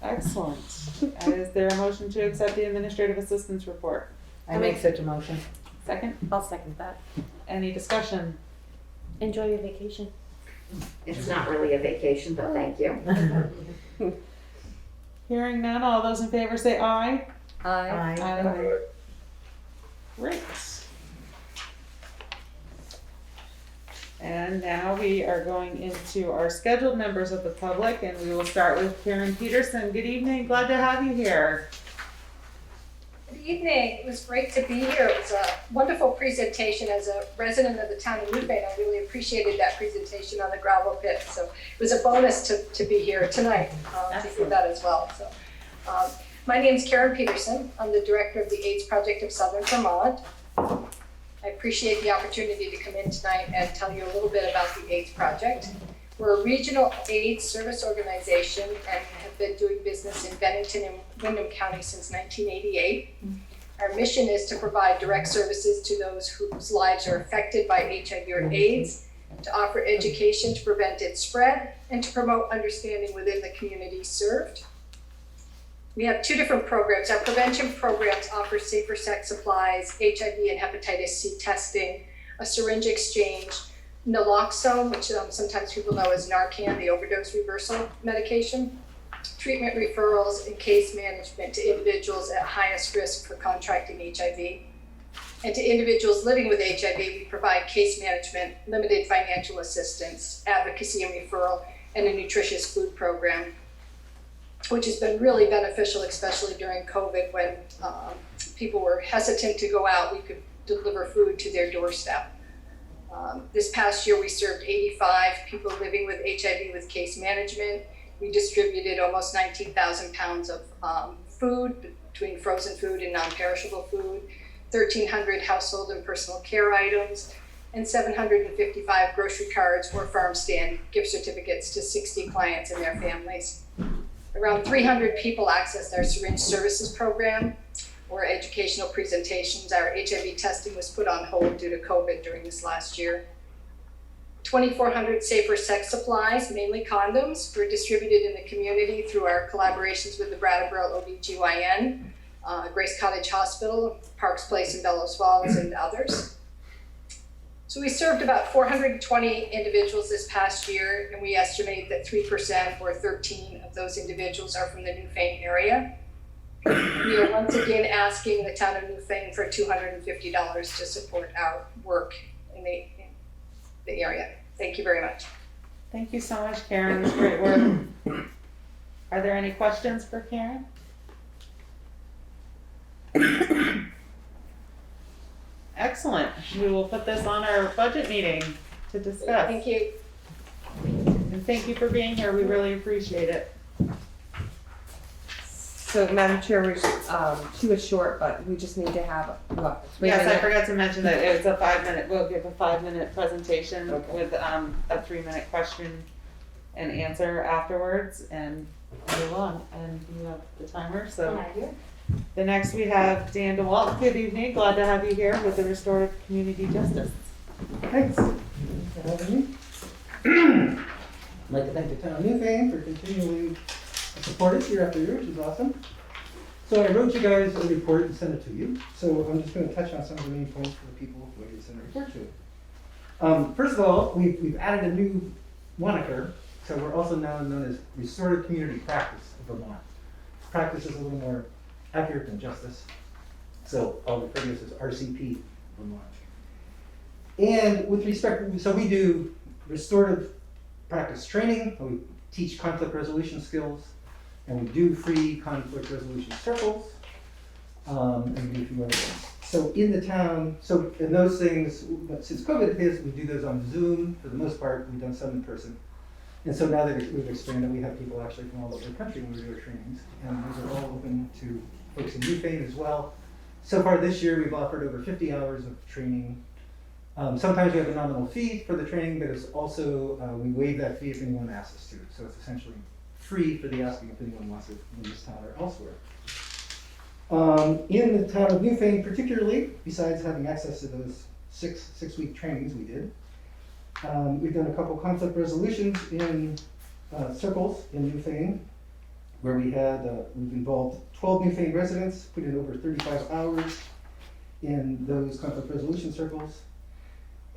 Excellent. Is there a motion to accept the administrative assistance report? I make such a motion. Second, I'll second that. any discussion? Enjoy your vacation. It's not really a vacation, but thank you. Hearing none, all those in favor say aye. Aye. Aye. Great. And now we are going into our scheduled members of the public, and we will start with Karen Peterson. Good evening, glad to have you here. Good evening. It was great to be here. It was a wonderful presentation. As a resident of the town of Newfane, I really appreciated that presentation on the gravel pit. So it was a bonus to be here tonight to hear that as well. So, my name is Karen Peterson. I'm the director of the AIDS Project of Southern Vermont. I appreciate the opportunity to come in tonight and tell you a little bit about the AIDS Project. We're a regional AIDS service organization and have been doing business in Bennett and Windham County since 1988. Our mission is to provide direct services to those whose lives are affected by HIV or AIDS, to offer education to prevent its spread, and to promote understanding within the communities served. We have two different programs. Our prevention programs offer safer sex supplies, HIV and hepatitis C testing, a syringe exchange, naloxone, which sometimes people know as Narcan, the overdose reversal medication, treatment referrals, and case management to individuals at highest risk for contracting HIV. And to individuals living with HIV, we provide case management, limited financial assistance, advocacy and referral, and a nutritious food program, which has been really beneficial, especially during COVID when people were hesitant to go out. We could deliver food to their doorstep. This past year, we served 85 people living with HIV with case management. We distributed almost 19,000 pounds of food, between frozen food and non-perishable food, 1,300 household and personal care items, and 755 grocery cards or farm stand gift certificates to 60 clients and their families. Around 300 people accessed our syringe services program or educational presentations. Our HIV testing was put on hold due to COVID during this last year. 2,400 safer sex supplies, mainly condoms, were distributed in the community through our collaborations with the Brattleboro OBGYN, Grace Cottage Hospital, Parks Place in Bellows Falls, and others. So we served about 420 individuals this past year, and we estimate that 3% or 13 of those individuals are from the Newfane area. We are once again asking the town of Newfane for $250 to support our work in the area. Thank you very much. Thank you so much, Karen. It was great work. Are there any questions for Karen? Excellent. We will put this on our budget meeting to discuss. Thank you. And thank you for being here. We really appreciate it. So, Madam Chair, she was short, but we just need to have, what? Yes, I forgot to mention that it's a 5-minute, we'll give a 5-minute presentation with a 3-minute question and answer afterwards and move on. And you have the timer, so. The next we have Dan Dewalt. Good evening, glad to have you here with the Restorative Community Justice. Thanks for having me. I'd like to thank the town of Newfane for continually supporting us year after year, which is awesome. So I wrote you guys a report and sent it to you. So I'm just going to touch on some of the main points for the people who I did send a report to. First of all, we've added a new moniker. So we're also now known as Restorative Community Practice of Vermont. Practice is a little more accurate than justice. So I'll refer to this as RCP Vermont. And with respect, so we do restorative practice training, we teach conflict resolution skills, and we do free conflict resolution circles, and we do a few other things. So in the town, so in those things, since COVID hit, we do those on Zoom for the most part. We've done some in person. And so now that we've expanded, we have people actually from all over the country when we do our trainings, and those are all open to folks in Newfane as well. So far this year, we've offered over 50 hours of training. Sometimes we have a nominal fee for the training, but it's also, we waive that fee if anyone asks us to. So it's essentially free for the asking if anyone wants it in this town or elsewhere. In the town of Newfane particularly, besides having access to those six-week trainings we did, we've done a couple conflict resolutions in circles in Newfane, where we've involved 12 Newfane residents, put in over 35 hours in those conflict resolution circles.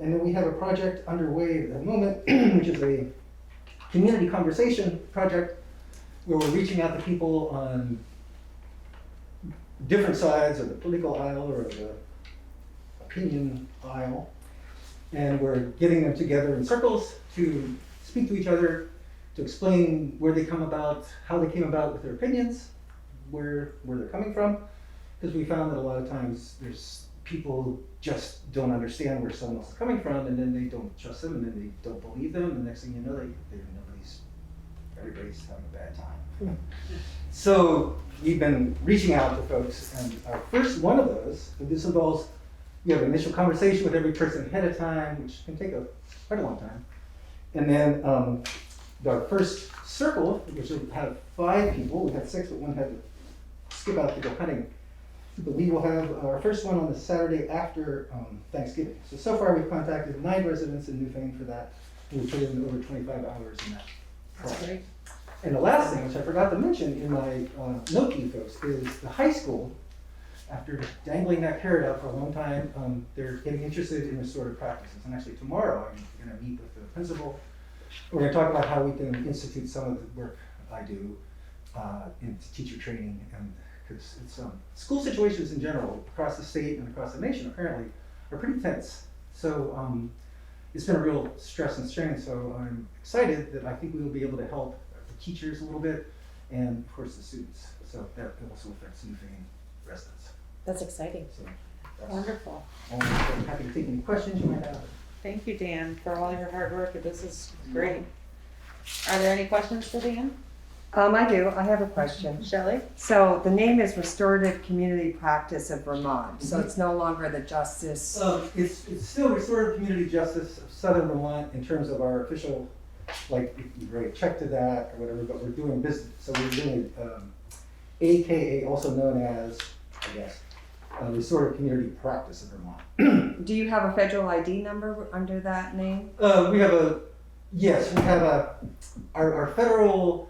And then we have a project underway at the moment, which is a community conversation project where we're reaching out to people on different sides of the political aisle or the opinion aisle. And we're getting them together in circles to speak to each other, to explain where they come about, how they came about with their opinions, where they're coming from. Because we found that a lot of times there's people just don't understand where someone else is coming from, and then they don't trust them, and then they don't believe them, and the next thing you know, everybody's having a bad time. So we've been reaching out to folks, and our first one of those, this involves, we have an initial conversation with every person ahead of time, which can take quite a long time. And then our first circle, which will have 5 people, we had 6, but one had to skip out to go hunting. But we will have our first one on the Saturday after Thanksgiving. So far we've contacted 9 residents in Newfane for that. We've put in over 25 hours in that project. And the last thing, which I forgot to mention in my note to you folks, is the high school, after dangling that carrot out for a long time, they're getting interested in restorative practices. And actually tomorrow I'm going to meet with the principal. We're going to talk about how we can institute some of the work I do in teacher training and because it's school situations in general across the state and across the nation apparently are pretty tense. So it's been a real stress and strain. So I'm excited that I think we will be able to help the teachers a little bit, and of course the students. So that also affects Newfane residents. That's exciting. So that's Wonderful. all. I'm happy to take any questions you might have. Thank you, Dan, for all your hard work. This is great. Are there any questions for Dan? I do. I have a question. Shelley? So the name is Restorative Community Practice of Vermont. So it's no longer the Justice. It's still Restorative Community Justice of Southern Vermont in terms of our official, like, you write a check to that or whatever, but we're doing business, so we're doing AKA, also known as, I guess, Restorative Community Practice of Vermont. Do you have a federal ID number under that name? We have our federal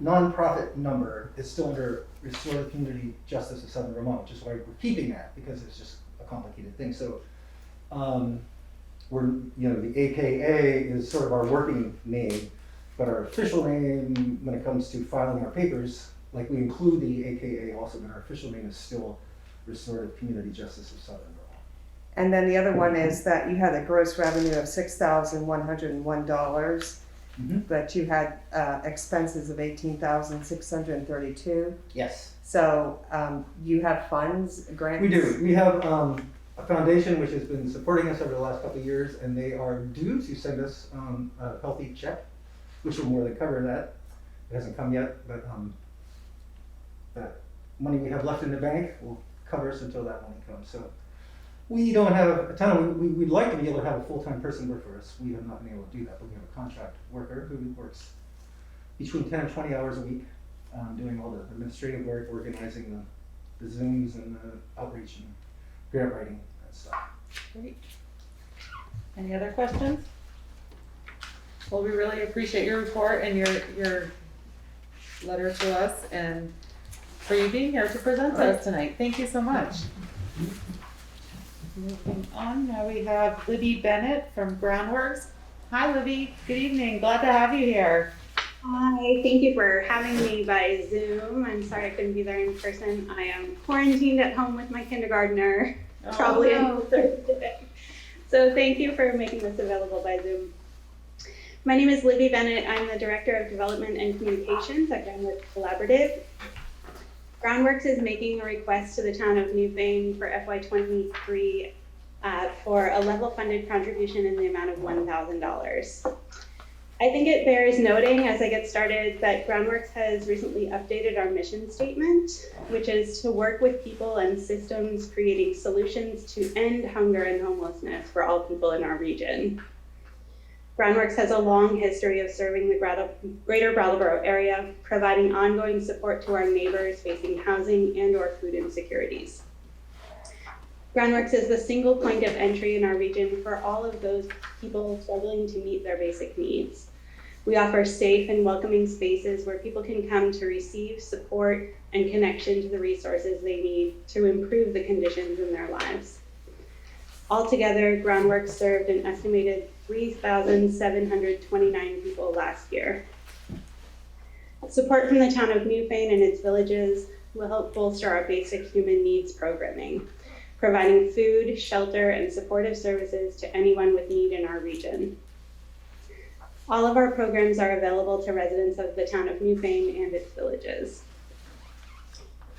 nonprofit number is still under Restorative Community Justice of Southern Vermont, which is why we're keeping that, because it's just a complicated thing. So the AKA is sort of our working name, but our official name, when it comes to filing our papers, like we include the AKA also, but our official name is still Restorative Community Justice of Southern Vermont. And then the other one is that you had a gross revenue of $6,101, but you had expenses of $18,632. Yes. So you have funds, grants? We do. We have a foundation which has been supporting us over the last couple of years, and they are due to send us a healthy check, which will more than cover that. It hasn't come yet, but that money we have left in the bank will cover us until that money comes. So we don't have a ton of, we'd like to be able to have a full-time person work for us. We have not been able to do that, but we have a contract worker who works between 10 and 20 hours a week, doing all the administrative work, organizing the Zooms and the outreach and grant writing and stuff. Great. Any other questions? Well, we really appreciate your report and your letter to us, and for you being here to present to us tonight. Thank you so much. Moving on, now we have Libby Bennett from Groundworks. Hi, Libby. Good evening. Glad to have you here. Hi, thank you for having me by Zoom. I'm sorry I couldn't be there in person. I am quarantined at home with my kindergartner, probably on the third day. So thank you for making this available by Zoom. My name is Libby Bennett. I'm the Director of Development and Communications at Groundworks Collaborative. Groundworks is making a request to the town of Newfane for FY23 for a level funded contribution in the amount of $1,000. I think it bears noting as I get started that Groundworks has recently updated our mission statement, which is to work with people and systems creating solutions to end hunger and homelessness for all people in our region. Groundworks has a long history of serving the greater Brattleboro area, providing ongoing support to our neighbors facing housing and/or food insecurities. Groundworks is the single point of entry in our region for all of those people struggling to meet their basic needs. We offer safe and welcoming spaces where people can come to receive support and connection to the resources they need to improve the conditions in their lives. Altogether, Groundworks served an estimated 3,729 people last year. Support from the town of Newfane and its villages will help bolster our basic human needs programming, providing food, shelter, and supportive services to anyone with need in our region. All of our programs are available to residents of the town of Newfane and its villages.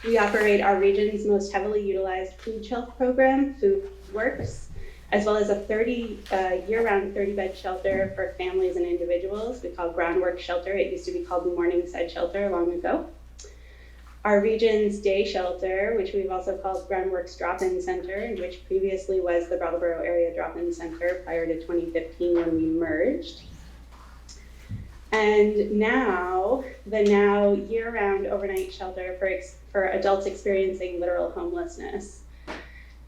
We operate our region's most heavily utilized food shelf program, FoodWorks, as well as a year-round 30-bed shelter for families and individuals we call Groundworks Shelter. It used to be called Morningside Shelter long ago. Our region's day shelter, which we've also called Groundworks Drop-In Center, and which previously was the Brattleboro Area Drop-In Center prior to 2015 when we merged. And now, the year-round overnight shelter for adults experiencing literal homelessness.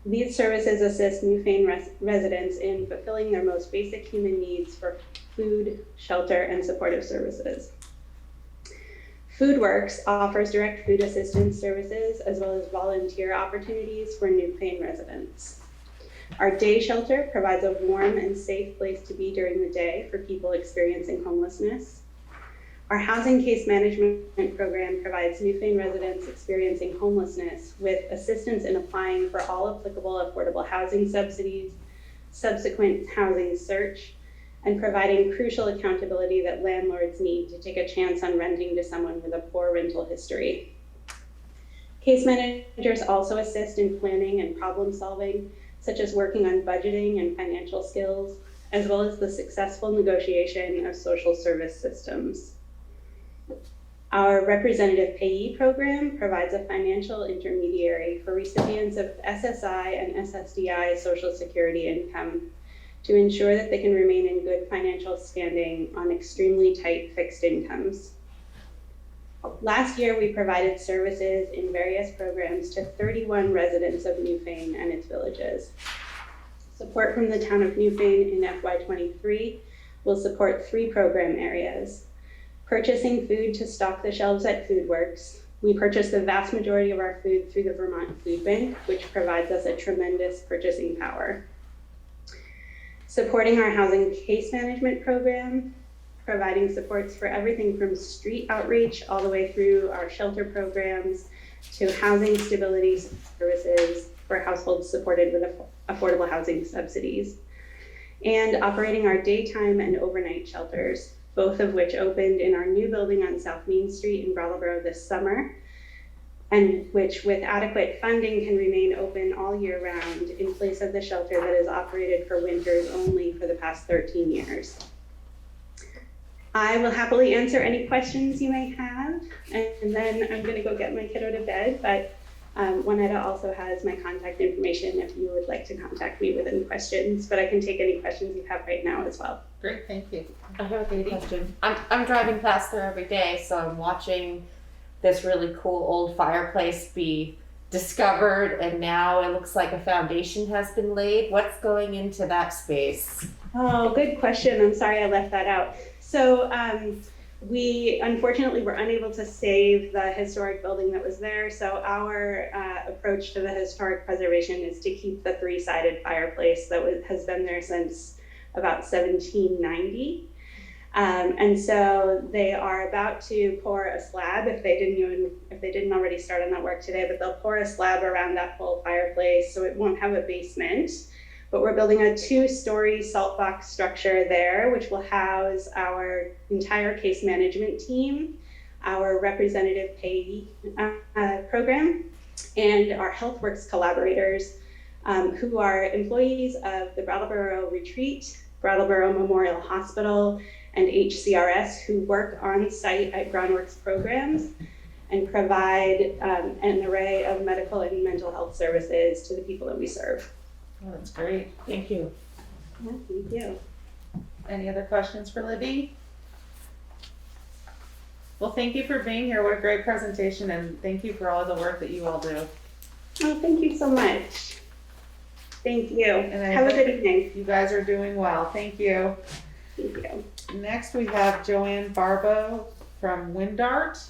These services assist Newfane residents in fulfilling their most basic human needs for food, shelter, and supportive services. FoodWorks offers direct food assistance services as well as volunteer opportunities for Newfane residents. Our day shelter provides a warm and safe place to be during the day for people experiencing homelessness. Our housing case management program provides Newfane residents experiencing homelessness with assistance in applying for all applicable affordable housing subsidies, subsequent housing search, and providing crucial accountability that landlords need to take a chance on renting to someone with a poor rental history. Case managers also assist in planning and problem solving, such as working on budgeting and financial skills, as well as the successful negotiation of social service systems. Our representative payee program provides a financial intermediary for recipients of SSI and SSDI Social Security income to ensure that they can remain in good financial standing on extremely tight fixed incomes. Last year, we provided services in various programs to 31 residents of Newfane and its villages. Support from the town of Newfane in FY23 will support 3 program areas. Purchasing food to stock the shelves at FoodWorks. We purchase the vast majority of our food through the Vermont Food Bank, which provides us a tremendous purchasing power. Supporting our housing case management program, providing supports for everything from street outreach all the way through our shelter programs to housing stability services for households supported with affordable housing subsidies, and operating our daytime and overnight shelters, both of which opened in our new building on South Main Street in Brattleboro this summer, and which with adequate funding can remain open all year round in place of the shelter that is operated for winters only for the past 13 years. I will happily answer any questions you may have, and then I'm gonna go get my kiddo to bed, but Juanetta also has my contact information if you would like to contact me with any questions, but I can take any questions you have right now as well. Great, thank you. I have a question. I'm driving past there every day, so I'm watching this really cool old fireplace be discovered, and now it looks like a foundation has been laid. What's going into that space? Oh, good question. I'm sorry I left that out. So we unfortunately were unable to save the historic building that was there. So our approach to the historic preservation is to keep the 3-sided fireplace that has been there since about 1790. And so they are about to pour a slab, if they didn't already start on that work today, but they'll pour a slab around that full fireplace so it won't have a basement. But we're building a 2-story salt box structure there, which will house our entire case management team, our representative payee program, and our HealthWorks collaborators, who are employees of the Brattleboro Retreat, Brattleboro Memorial Hospital, and HCRS, who work on site at Groundworks programs and provide an array of medical and mental health services to the people that we serve. Oh, that's great. Thank you. Yeah, thank you. Any other questions for Libby? Well, thank you for being here. What a great presentation, and thank you for all the work that you all do. Oh, thank you so much. Thank you. And have a good evening. You guys are doing well. Thank you. Thank you. Next, we have Joanne Bourbeau from WinDart.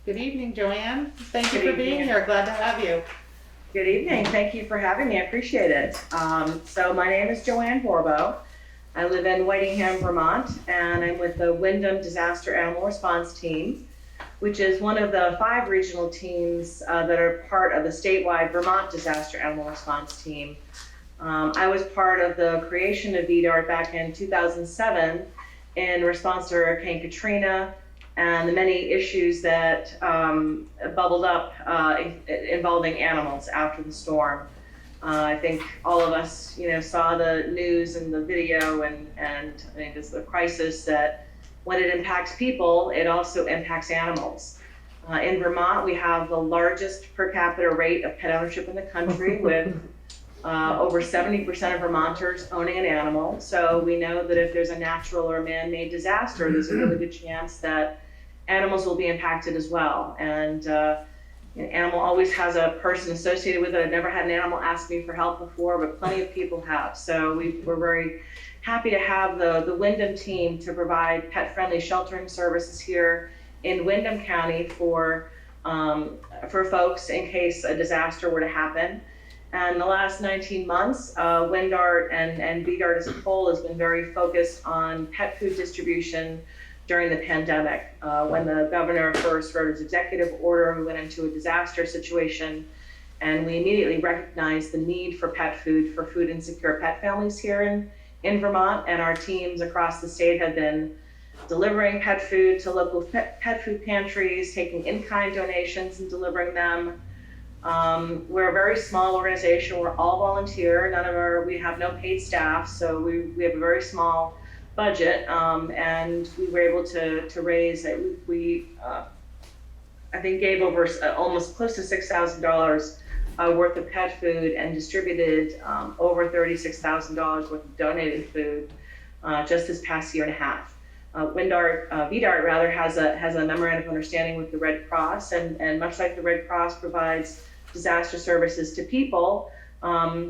Good evening, Joanne. Thank you for being here. Glad to have you. Good evening. Thank you for having me. I appreciate it. So my name is Joanne Bourbeau. I live in Whitingham, Vermont, and I'm with the Wyndham Disaster Animal Response Team, which is one of the 5 regional teams that are part of the statewide Vermont Disaster Animal Response Team. I was part of the creation of VDART back in 2007 in response to Hurricane Katrina and the many issues that bubbled up involving animals after the storm. I think all of us, saw the news and the video, and I think it's the crisis that when it impacts people, it also impacts animals. In Vermont, we have the largest per capita rate of pet ownership in the country, with over 70% of Vermonters owning an animal. So we know that if there's a natural or man-made disaster, there's a really good chance that animals will be impacted as well. And an animal always has a person associated with it. I've never had an animal ask me for help before, but plenty of people have. So we're very happy to have the Wyndham team to provide pet-friendly sheltering services here in Wyndham County for folks in case a disaster were to happen. And the last 19 months, WinDart and VDART as a whole has been very focused on pet food distribution during the pandemic. When the governor first wrote his executive order, we went into a disaster situation, and we immediately recognized the need for pet food for food insecure pet families here in Vermont, and our teams across the state have been delivering pet food to local pet food pantries, taking in-kind donations and delivering them. We're a very small organization. We're all volunteer. We have no paid staff, so we have a very small budget, and we were able to raise. I think gave over almost close to $6,000 worth of pet food and distributed over $36,000 worth of donated food just this past year and a half. VDART rather has a memorandum of understanding with the Red Cross, and much like the Red Cross provides disaster services to people,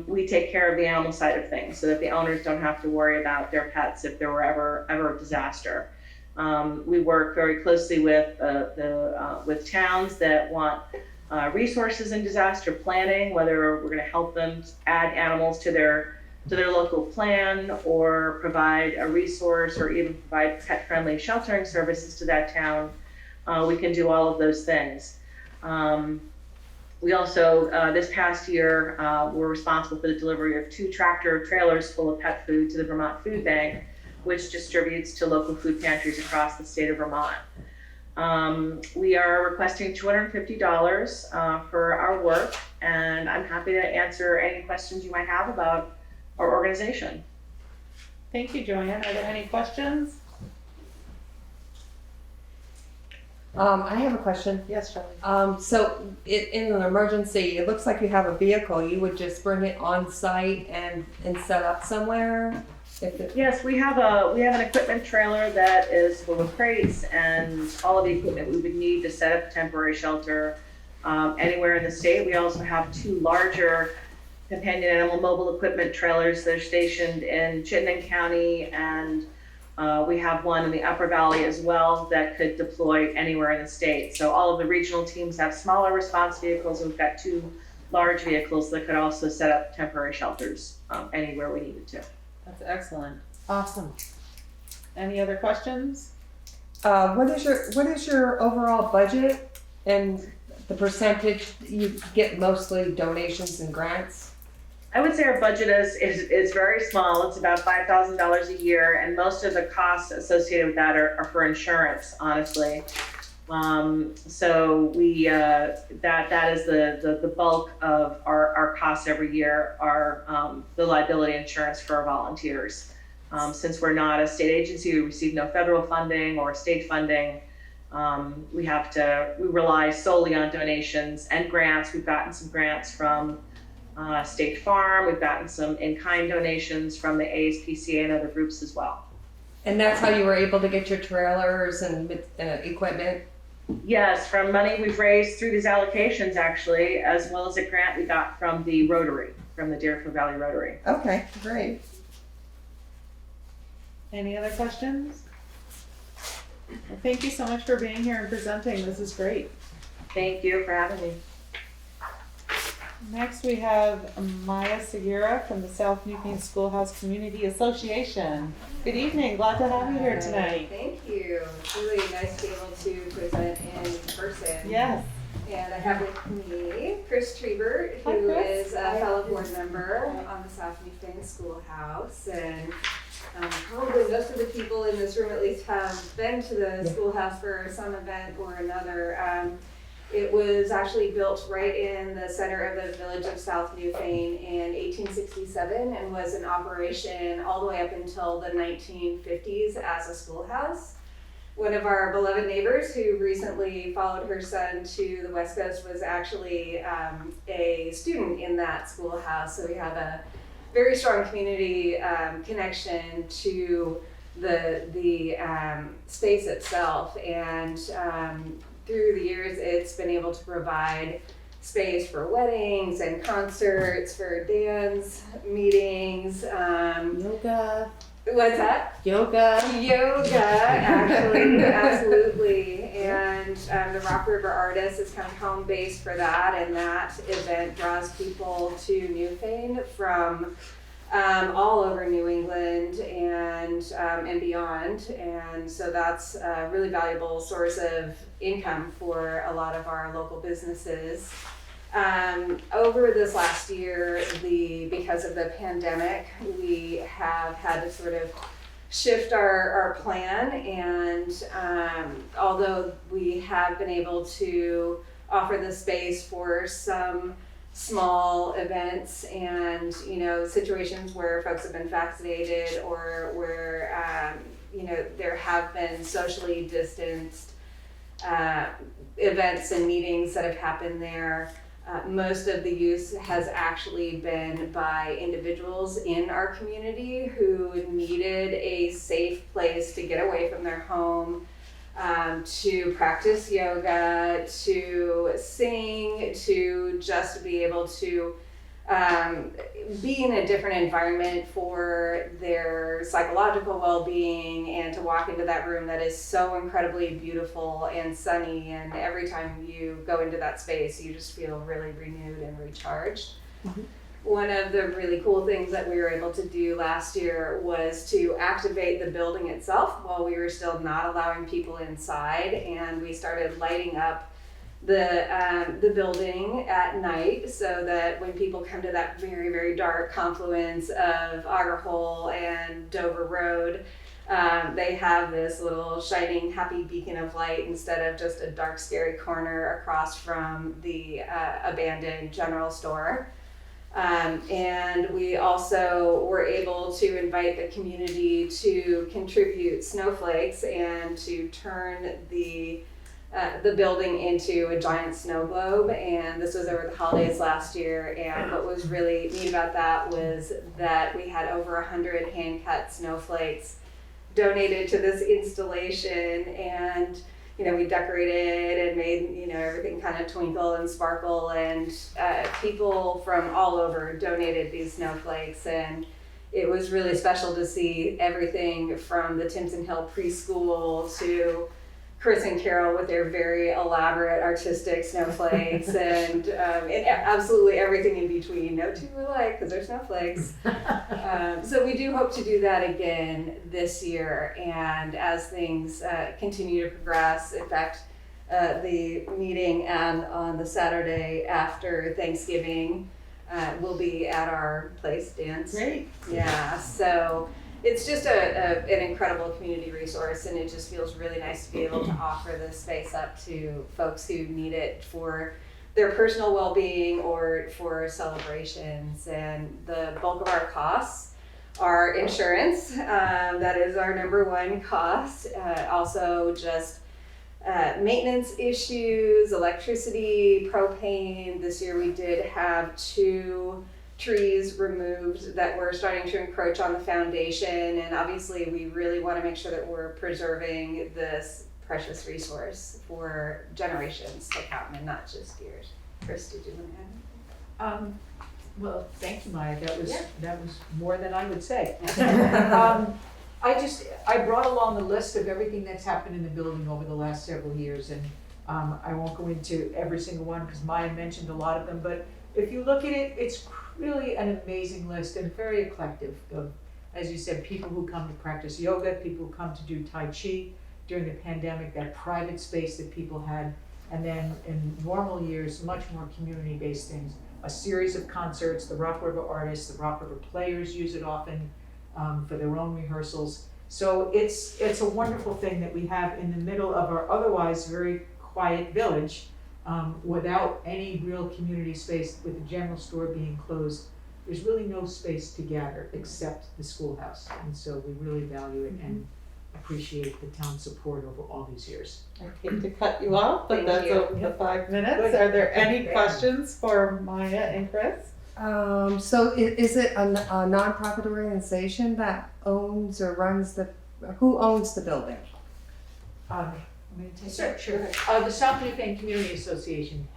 we take care of the animal side of things so that the owners don't have to worry about their pets if there were ever a disaster. We work very closely with towns that want resources in disaster planning, whether we're going to help them add animals to their local plan or provide a resource or even provide pet-friendly sheltering services to that town. We can do all of those things. We also, this past year, were responsible for the delivery of 2 tractor trailers full of pet food to the Vermont Food Bank, which distributes to local food pantries across the state of Vermont. We are requesting $250 for our work, and I'm happy to answer any questions you might have about our organization. Thank you, Joanne. Are there any questions? I have a question. Yes, Shelley. So in an emergency, it looks like you have a vehicle. You would just bring it on site and set up somewhere? Yes, we have an equipment trailer that is full of crates and all of the equipment we would need to set up a temporary shelter anywhere in the state. We also have 2 larger companion animal mobile equipment trailers that are stationed in Chittenden County, and we have one in the Upper Valley as well that could deploy anywhere in the state. So all of the regional teams have smaller response vehicles, and we've got 2 large vehicles that could also set up temporary shelters anywhere we needed to. That's excellent. Awesome. Any other questions? What is your overall budget and the percentage you get? Mostly donations and grants? I would say our budget is very small. It's about $5,000 a year, and most of the costs associated with that are for insurance, honestly. So we that is the bulk of our costs every year are the liability insurance for our volunteers. Since we're not a state agency, we receive no federal funding or state funding. We rely solely on donations and grants. We've gotten some grants from State Farm. We've gotten some in-kind donations from the ASPCA and other groups as well. And that's how you were able to get your trailers and equipment? Yes, from money we've raised through these allocations, actually, as well as a grant we got from the Rotary, from the Deerfield Valley Rotary. Okay, great. Any other questions? Well, thank you so much for being here and presenting. This is great. Thank you for having me. Next, we have Maia Segura from the South Newfane Schoolhouse Community Association. Good evening. Glad to have you here tonight. Thank you. It's really nice to be able to present in person. Yes. And I have with me Chris Trebert, who is a fellow board member on the South Newfane Schoolhouse. And probably most of the people in this room at least have been to the schoolhouse for some event or another. It was actually built right in the center of the village of South Newfane in 1867 and was in operation all the way up until the 1950s as a schoolhouse. One of our beloved neighbors who recently followed her son to the West Coast was actually a student in that schoolhouse. So we have a very strong community connection to the space itself, and through the years it's been able to provide space for weddings and concerts, for dance meetings, yoga. What's that? Yoga, actually, absolutely. And the Rock River Artists is kind of home base for that, and that event draws people to Newfane from all over New England and beyond. And so that's a really valuable source of income for a lot of our local businesses. Over this last year, because of the pandemic, we have had to sort of shift our plan, and although we have been able to offer the space for some small events and situations where folks have been vaccinated or where there have been socially distanced events and meetings that have happened there. Most of the use has actually been by individuals in our community who needed a safe place to get away from their home, to practice yoga, to sing, to just be able to be in a different environment for their psychological well-being, and to walk into that room that is so incredibly beautiful and sunny, and every time you go into that space you just feel really renewed and recharged. Mm-hmm. One of the really cool things that we were able to do last year was to activate the building itself while we were still not allowing people inside, and we started lighting up the building at night so that when people come to that very, very dark confluence of Auger Hole and Dover Road, they have this little shining happy beacon of light instead of just a dark scary corner across from the abandoned general store. And we also were able to invite the community to contribute snowflakes and to turn the building into a giant snow globe, and this was over the holidays last year. And what was really neat about that was that we had over 100 hand-cut snowflakes donated to this installation, and we decorated and made everything kind of twinkle and sparkle, and people from all over donated these snowflakes, and it was really special to see everything from the Timpson Hill preschool to Chris and Carol with their very elaborate artistic snowflakes, and absolutely everything in between. No two were alike because they're snowflakes. So we do hope to do that again this year, and as things continue to progress. In fact, the meeting on the Saturday after Thanksgiving will be at our place dance. Great. Yeah, so it's just an incredible community resource, and it just feels really nice to be able to offer this space up to folks who need it for their personal well-being or for celebrations. And the bulk of our costs are insurance. That is our number one cost. Also just maintenance issues, electricity, propane. This year we did have 2 trees removed that were starting to encroach on the foundation, and obviously we really want to make sure that we're preserving this precious resource for generations to come and not just years. Chris, did you want to add anything? Well, thank you, Maia. That was more than I would say. I brought along the list of everything that's happened in the building over the last several years, and I won't go into every single one because Maia mentioned a lot of them, but if you look at it, it's really an amazing list and very eclectic of, as you said, people who come to practice yoga, people who come to do Tai Chi during the pandemic, that private space that people had, and then in normal years, much more community-based things. A series of concerts, the Rock River artists, the Rock River players use it often for their own rehearsals. So it's a wonderful thing that we have in the middle of our otherwise very quiet village. Without any real community space, with the general store being closed, there's really no space to gather except the schoolhouse. And so we really value it and appreciate the town's support over all these years. I hate to cut you off, but Thank that's you. over the 5 minutes. Are there any questions for Maia and Chris? So is it a nonprofit organization that owns or runs who owns the building? Sure. The South Newfane Community Association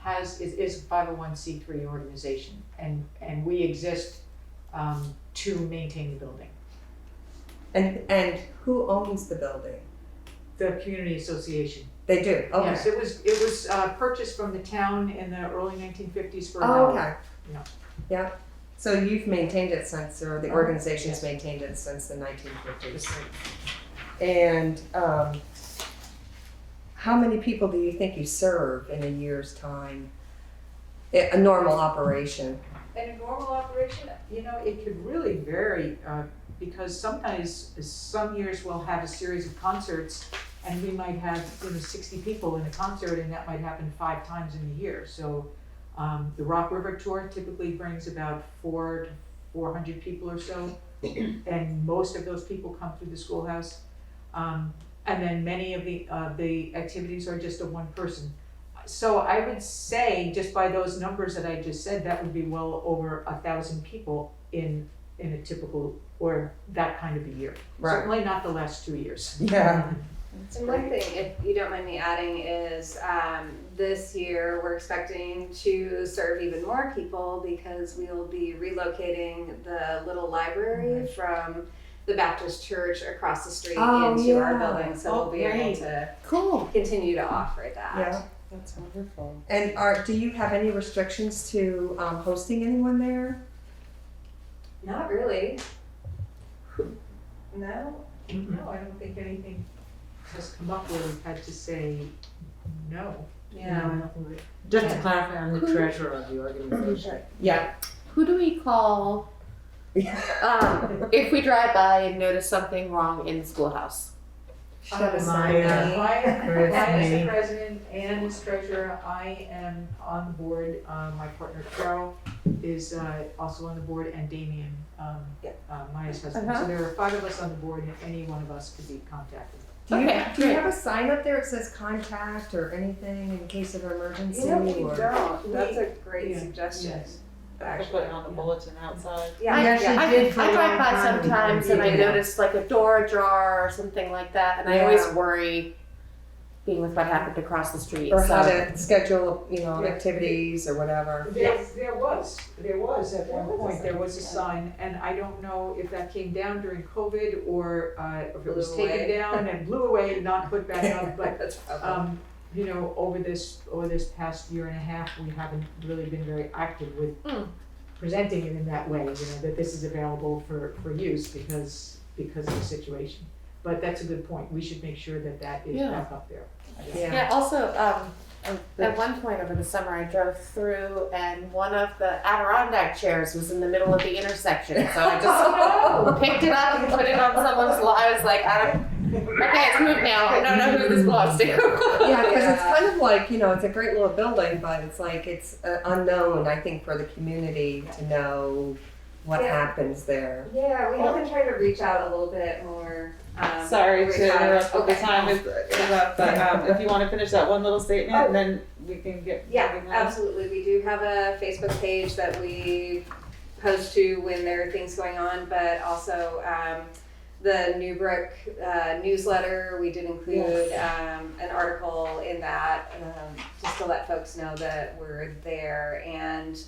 is a 501c3 organization, and we exist to maintain the building. And who owns the building? The Community Association. They do. Okay. Yes, it was purchased from the town in the early 1950s for a Oh, dollar. okay. Yeah. Yeah. So you've maintained it since, or the organization's maintained it since the 1950s. And how many people do you think you serve in a year's time? A normal operation. In a normal operation, you know, it could really vary, because sometimes, some years we'll have a series of concerts and we might have, 60 people in a concert, and that might happen 5 times in a year. So the Rock River Tour typically brings about 400 to 400 people or so, and most of those people come through the schoolhouse. And then many of the activities are just a one person. So I would say, just by those numbers that I just said, that would be well over 1,000 people in a typical, or that kind of a year. Right. Certainly not the last 2 years. Yeah. And one thing, if you don't mind me adding, is this year we're expecting to serve even more people because we will be relocating the little library from the Baptist church across the street into our building. So we'll be able to continue to offer that. Yeah. That's wonderful. And do you have any restrictions to hosting anyone there? Not really. No? No, I don't think anything has come up where we've had to say no. Yeah. Just to clarify, I'm the treasurer of the organization. Yeah. Who do we call if we drive by and notice something wrong in the schoolhouse? Maia, Maia is the president and is treasurer. I am on the board. My partner Carol is also on the board, and Damien, Maia's husband. So there are 5 of us on the board, and any one of us could be contacted. Do you have a sign up there that says contact or anything in case of emergency? You know, we don't. That's a great suggestion. Yes. Actually, put it on the bulletin outside. I drive by sometimes and I notice like a door ajar or something like that, and I always worry, being with what happened across the street. Or how to schedule, activities or whatever. There was at one point, there was a sign, and I don't know if that came down during COVID or if it was taken down and blew away and not put back up, but over this past year and a half, we haven't really been very active with presenting it in that way, that this is available for use because of the situation. But that's a good point. We should make sure that is back up there. Yeah. Also, at one point over the summer, I drove through and one of the Adirondack chairs was in the middle of the intersection. So I just picked it up and put it on someone's lawn. I was like, okay, it's moved now. I don't know who this belongs to. Yeah, because it's kind of like, it's a great little building, but it's like it's unknown, I think, for the community to know what happens there. Yeah, we have been trying to reach out a little bit more. Sorry to interrupt, but the time is up. But if you want to finish that one little statement, and then we can get. Yeah, absolutely. We do have a Facebook page that we post to when there are things going on, but also the Newbrook newsletter. We did include an article in that just to let folks know that we're there, and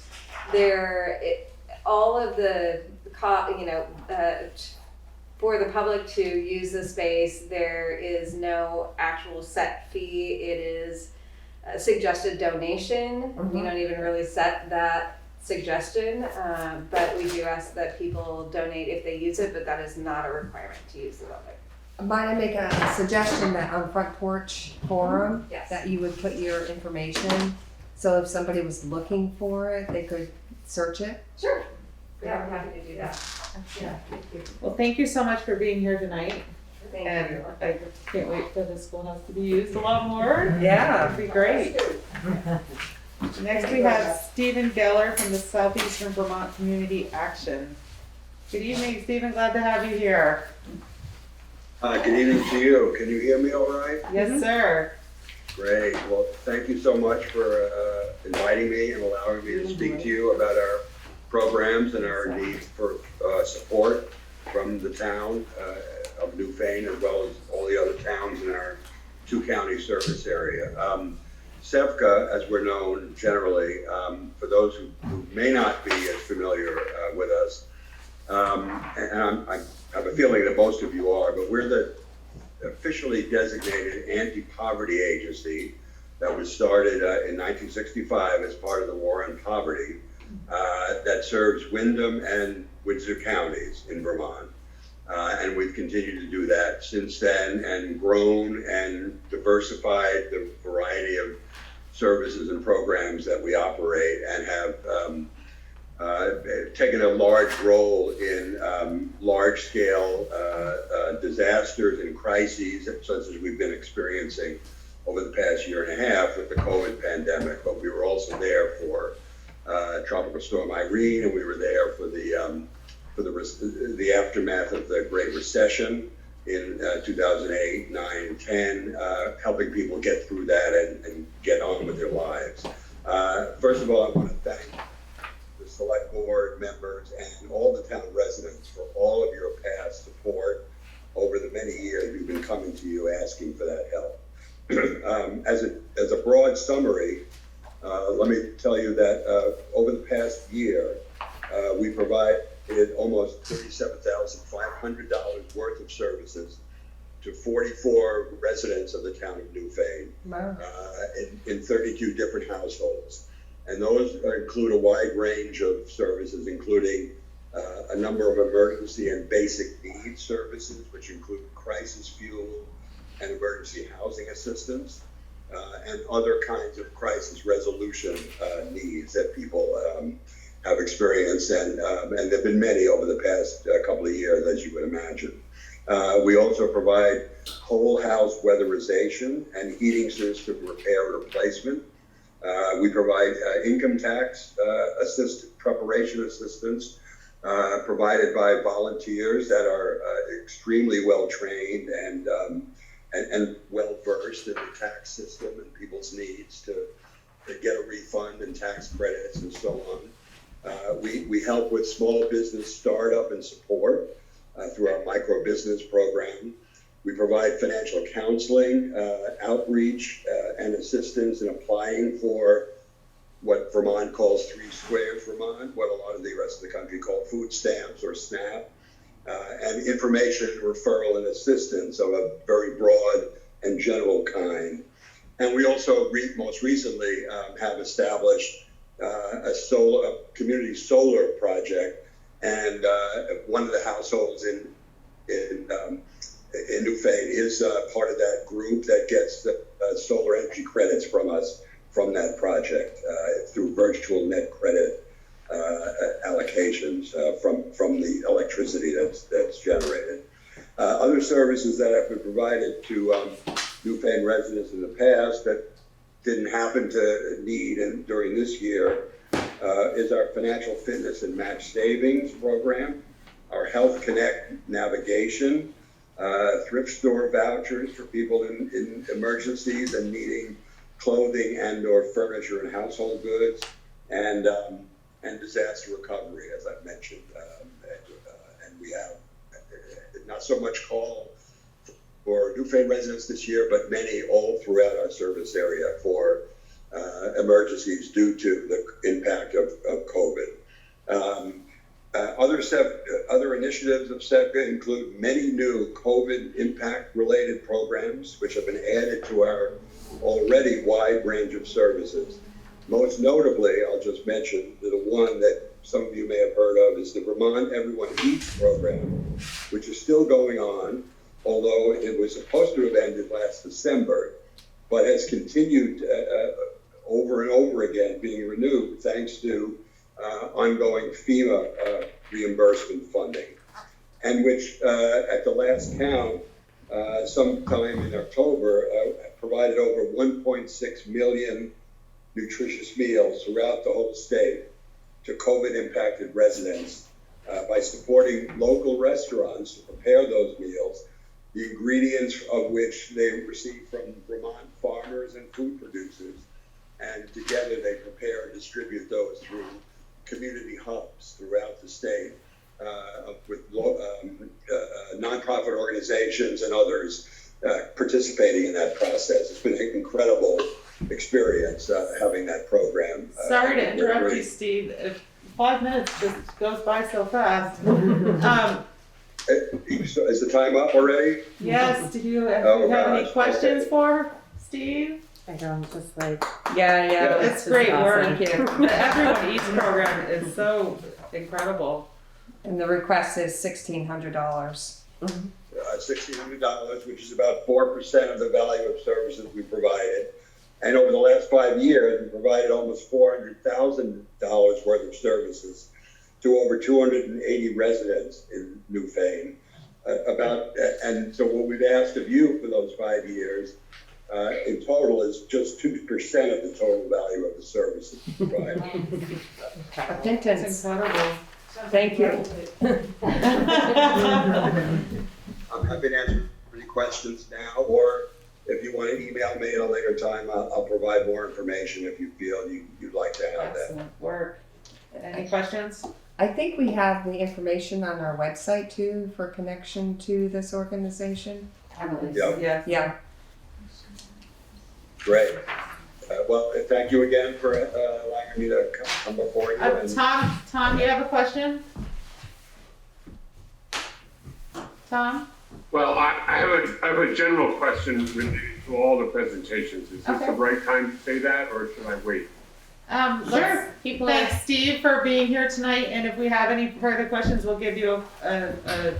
all of the for the public to use the space, there is no actual set fee. It is a suggested donation. We don't even really set that suggestion, but we do ask that people donate if they use it, but that is not a requirement to use the building. Might I make a suggestion that on Front Porch Forum, Yes. that you would put your information, so if somebody was looking for it, they could search it? Sure. Yeah, I'm happy to do that. Yeah. Well, thank you so much for being here tonight. Thank And you. I can't wait for the schoolhouse to be used a lot more. Yeah. It'd be great. Next we have Stephen Geller from the Southeastern Vermont Community Action. Good evening, Stephen. Glad to have you here. Good evening to you. Can you hear me all right? Yes, sir. Great. Well, thank you so much for inviting me and allowing me to speak to you about our programs and our need for support from the town of Newfane, as well as all the other towns in our 2-county service area. SEVCA, as we're known generally, for those who may not be as familiar with us, and I have a feeling that most of you are, but we're the officially designated anti-poverty agency that was started in 1965 as part of the War on Poverty. that serves Windham and Windsor counties in Vermont. And we've continued to do that since then and grown and diversified the variety of services and programs that we operate and have taken a large role in large-scale disasters and crises such as we've been experiencing over the past year and a half with the COVID pandemic. But we were also there for Tropical Storm Irene, and we were there for the aftermath of the Great Recession in 2008, 9, and 10, helping people get through that and get on with their lives. First of all, I want to thank the Select Board members and all the town residents for all of your past support over the many years we've been coming to you asking for that help. As a broad summary, let me tell you that over the past year, we provided almost $37,500 worth of services to 44 residents of the town of Newfane in 32 different households. And those include a wide range of services, including a number of emergency and basic needs services, which include crisis fuel and emergency housing assistance, and other kinds of crisis resolution needs that people have experienced, and there have been many over the past couple of years, as you would imagine. We also provide whole house weatherization and heating system repair and replacement. We provide income tax preparation assistance provided by volunteers that are extremely well trained and well versed in the tax system and people's needs to get a refund and tax credits and so on. We help with small business startup and support through our micro business program. We provide financial counseling, outreach, and assistance in applying for what Vermont calls 3 Squares Vermont, what a lot of the rest of the country call food stamps or SNAP, and information, referral, and assistance of a very broad and general kind. And we also most recently have established a community solar project, and one of the households in Newfane is part of that group that gets the solar energy credits from us from that project through virtual net credit allocations from the electricity that's generated. Other services that have been provided to Newfane residents in the past that didn't happen to need during this year is our financial fitness and match savings program, our Health Connect navigation, thrift store vouchers for people in emergencies and needing clothing and or furniture and household goods, and disaster recovery, as I've mentioned. And we have not so much call for Newfane residents this year, but many all throughout our service area for emergencies due to the impact of COVID. Other initiatives of SEVCA include many new COVID impact-related programs, which have been added to our already wide range of services. Most notably, I'll just mention the one that some of you may have heard of is the Vermont Everyone Eats program, which is still going on, although it was supposed to have ended last December, but has continued over and over again being renewed thanks to ongoing FEMA reimbursement funding, and which at the last count, sometime in October, provided over 1.6 million nutritious meals throughout the whole state to COVID-impacted residents by supporting local restaurants to prepare those meals, the ingredients of which they receive from Vermont farmers and food producers, and together they prepare and distribute those through community hubs throughout the state with nonprofit organizations and others participating in that process. It's been an incredible experience having that program. Sorry to interrupt you, Steve. 5 minutes just goes by so fast. Is the time up already? Yes. Do you have any questions for Steve? I don't just like. Yeah, It's great work. Thank you. The Everyone Eats program is so incredible. And the request is $1,600. $1,600, which is about 4% of the value of services we provided. And over the last 5 years, we provided almost $400,000 worth of services to over 280 residents in Newfane. And so what we've asked of you for those 5 years in total is just 2% of the total value of the services we provide. It's incredible. Thank you. I'm happy to answer any questions now, or if you want to email me at a later time, I'll provide more information if you feel you'd like to have that. Excellent work. Any questions? I think we have the information on our website too for connection to this organization. Yeah. Yeah. Great. Well, thank you again for allowing me to come before you. Tom, you have a question? Tom? Well, I have a general question related to all the presentations. Is this the right time to say that, or should I wait? Let's thank Steve for being here tonight, and if we have any further questions, we'll give you a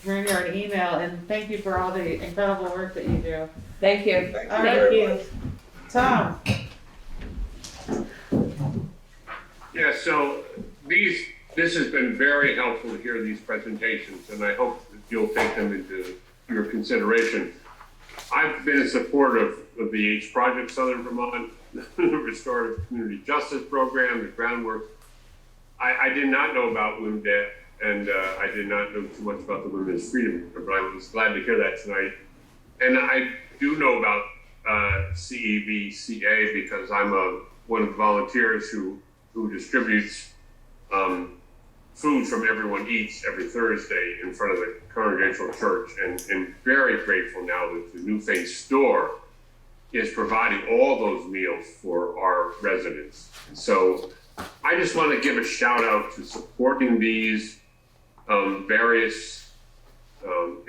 ring or an email, and thank you for all the incredible work that you do. Thank you. Thank you. Tom? Yeah, so this has been very helpful to hear these presentations, and I hope that you'll take them into your consideration. I've been in support of the H Project Southern Vermont, the Restorative Community Justice Program, the Groundworks. I did not know about WinDart, and I did not know too much about the Women's Freedom, but I was glad to hear that tonight. And I do know about SEVCA because I'm one of the volunteers who distributes food from Everyone Eats every Thursday in front of the Congregational Church, and very grateful now that the Newfane store is providing all those meals for our residents. And so I just want to give a shout out to supporting these various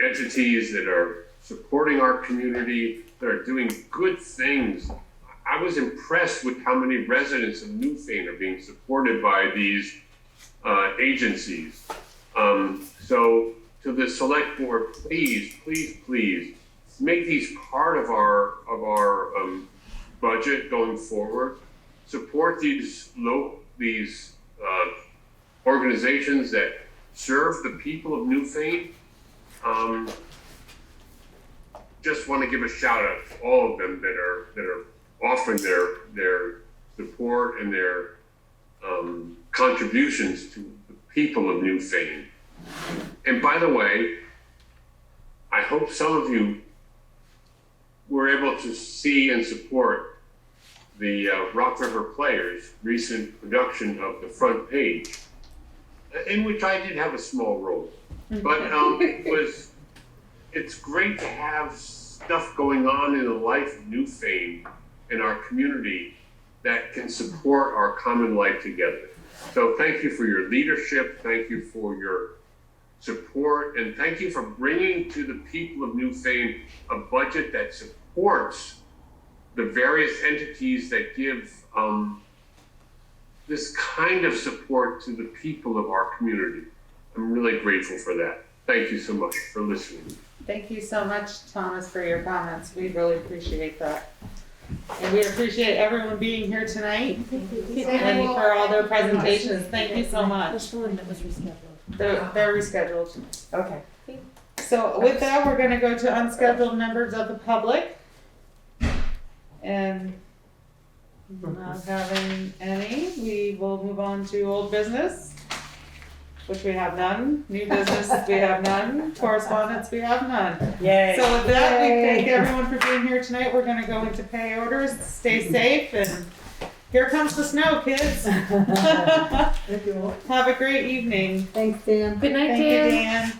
entities that are supporting our community, that are doing good things. I was impressed with how many residents of Newfane are being supported by these agencies. So to the select board, please make these part of our budget going forward. Support these organizations that serve the people of Newfane. Just want to give a shout out to all of them that are offering their support and their contributions to the people of Newfane. And by the way, I hope some of you were able to see and support the Rock River Players' recent production of The Front Page, in which I did have a small role. But it's great to have stuff going on in the life of Newfane in our community that can support our common life together. So thank you for your leadership, thank you for your support, and thank you for bringing to the people of Newfane a budget that supports the various entities that give this kind of support to the people of our community. I'm really grateful for that. Thank you so much for listening. Thank you so much, Thomas, for your comments. We really appreciate that. And we appreciate everyone being here tonight and for all their presentations. Thank you so much. There's one that was rescheduled. They're rescheduled. Okay. So with that, we're going to go to unscheduled members of the public. And not having any, we will move on to old business, which we have none. New business, we have none. Correspondence, we have none. Yay. So with that, we thank everyone for being here tonight. We're going to go into pay orders. Stay safe, and here comes the snow, kids. Thank you all. Have a great evening. Thanks, Dan. Good night, Thank Dan. you, Dan.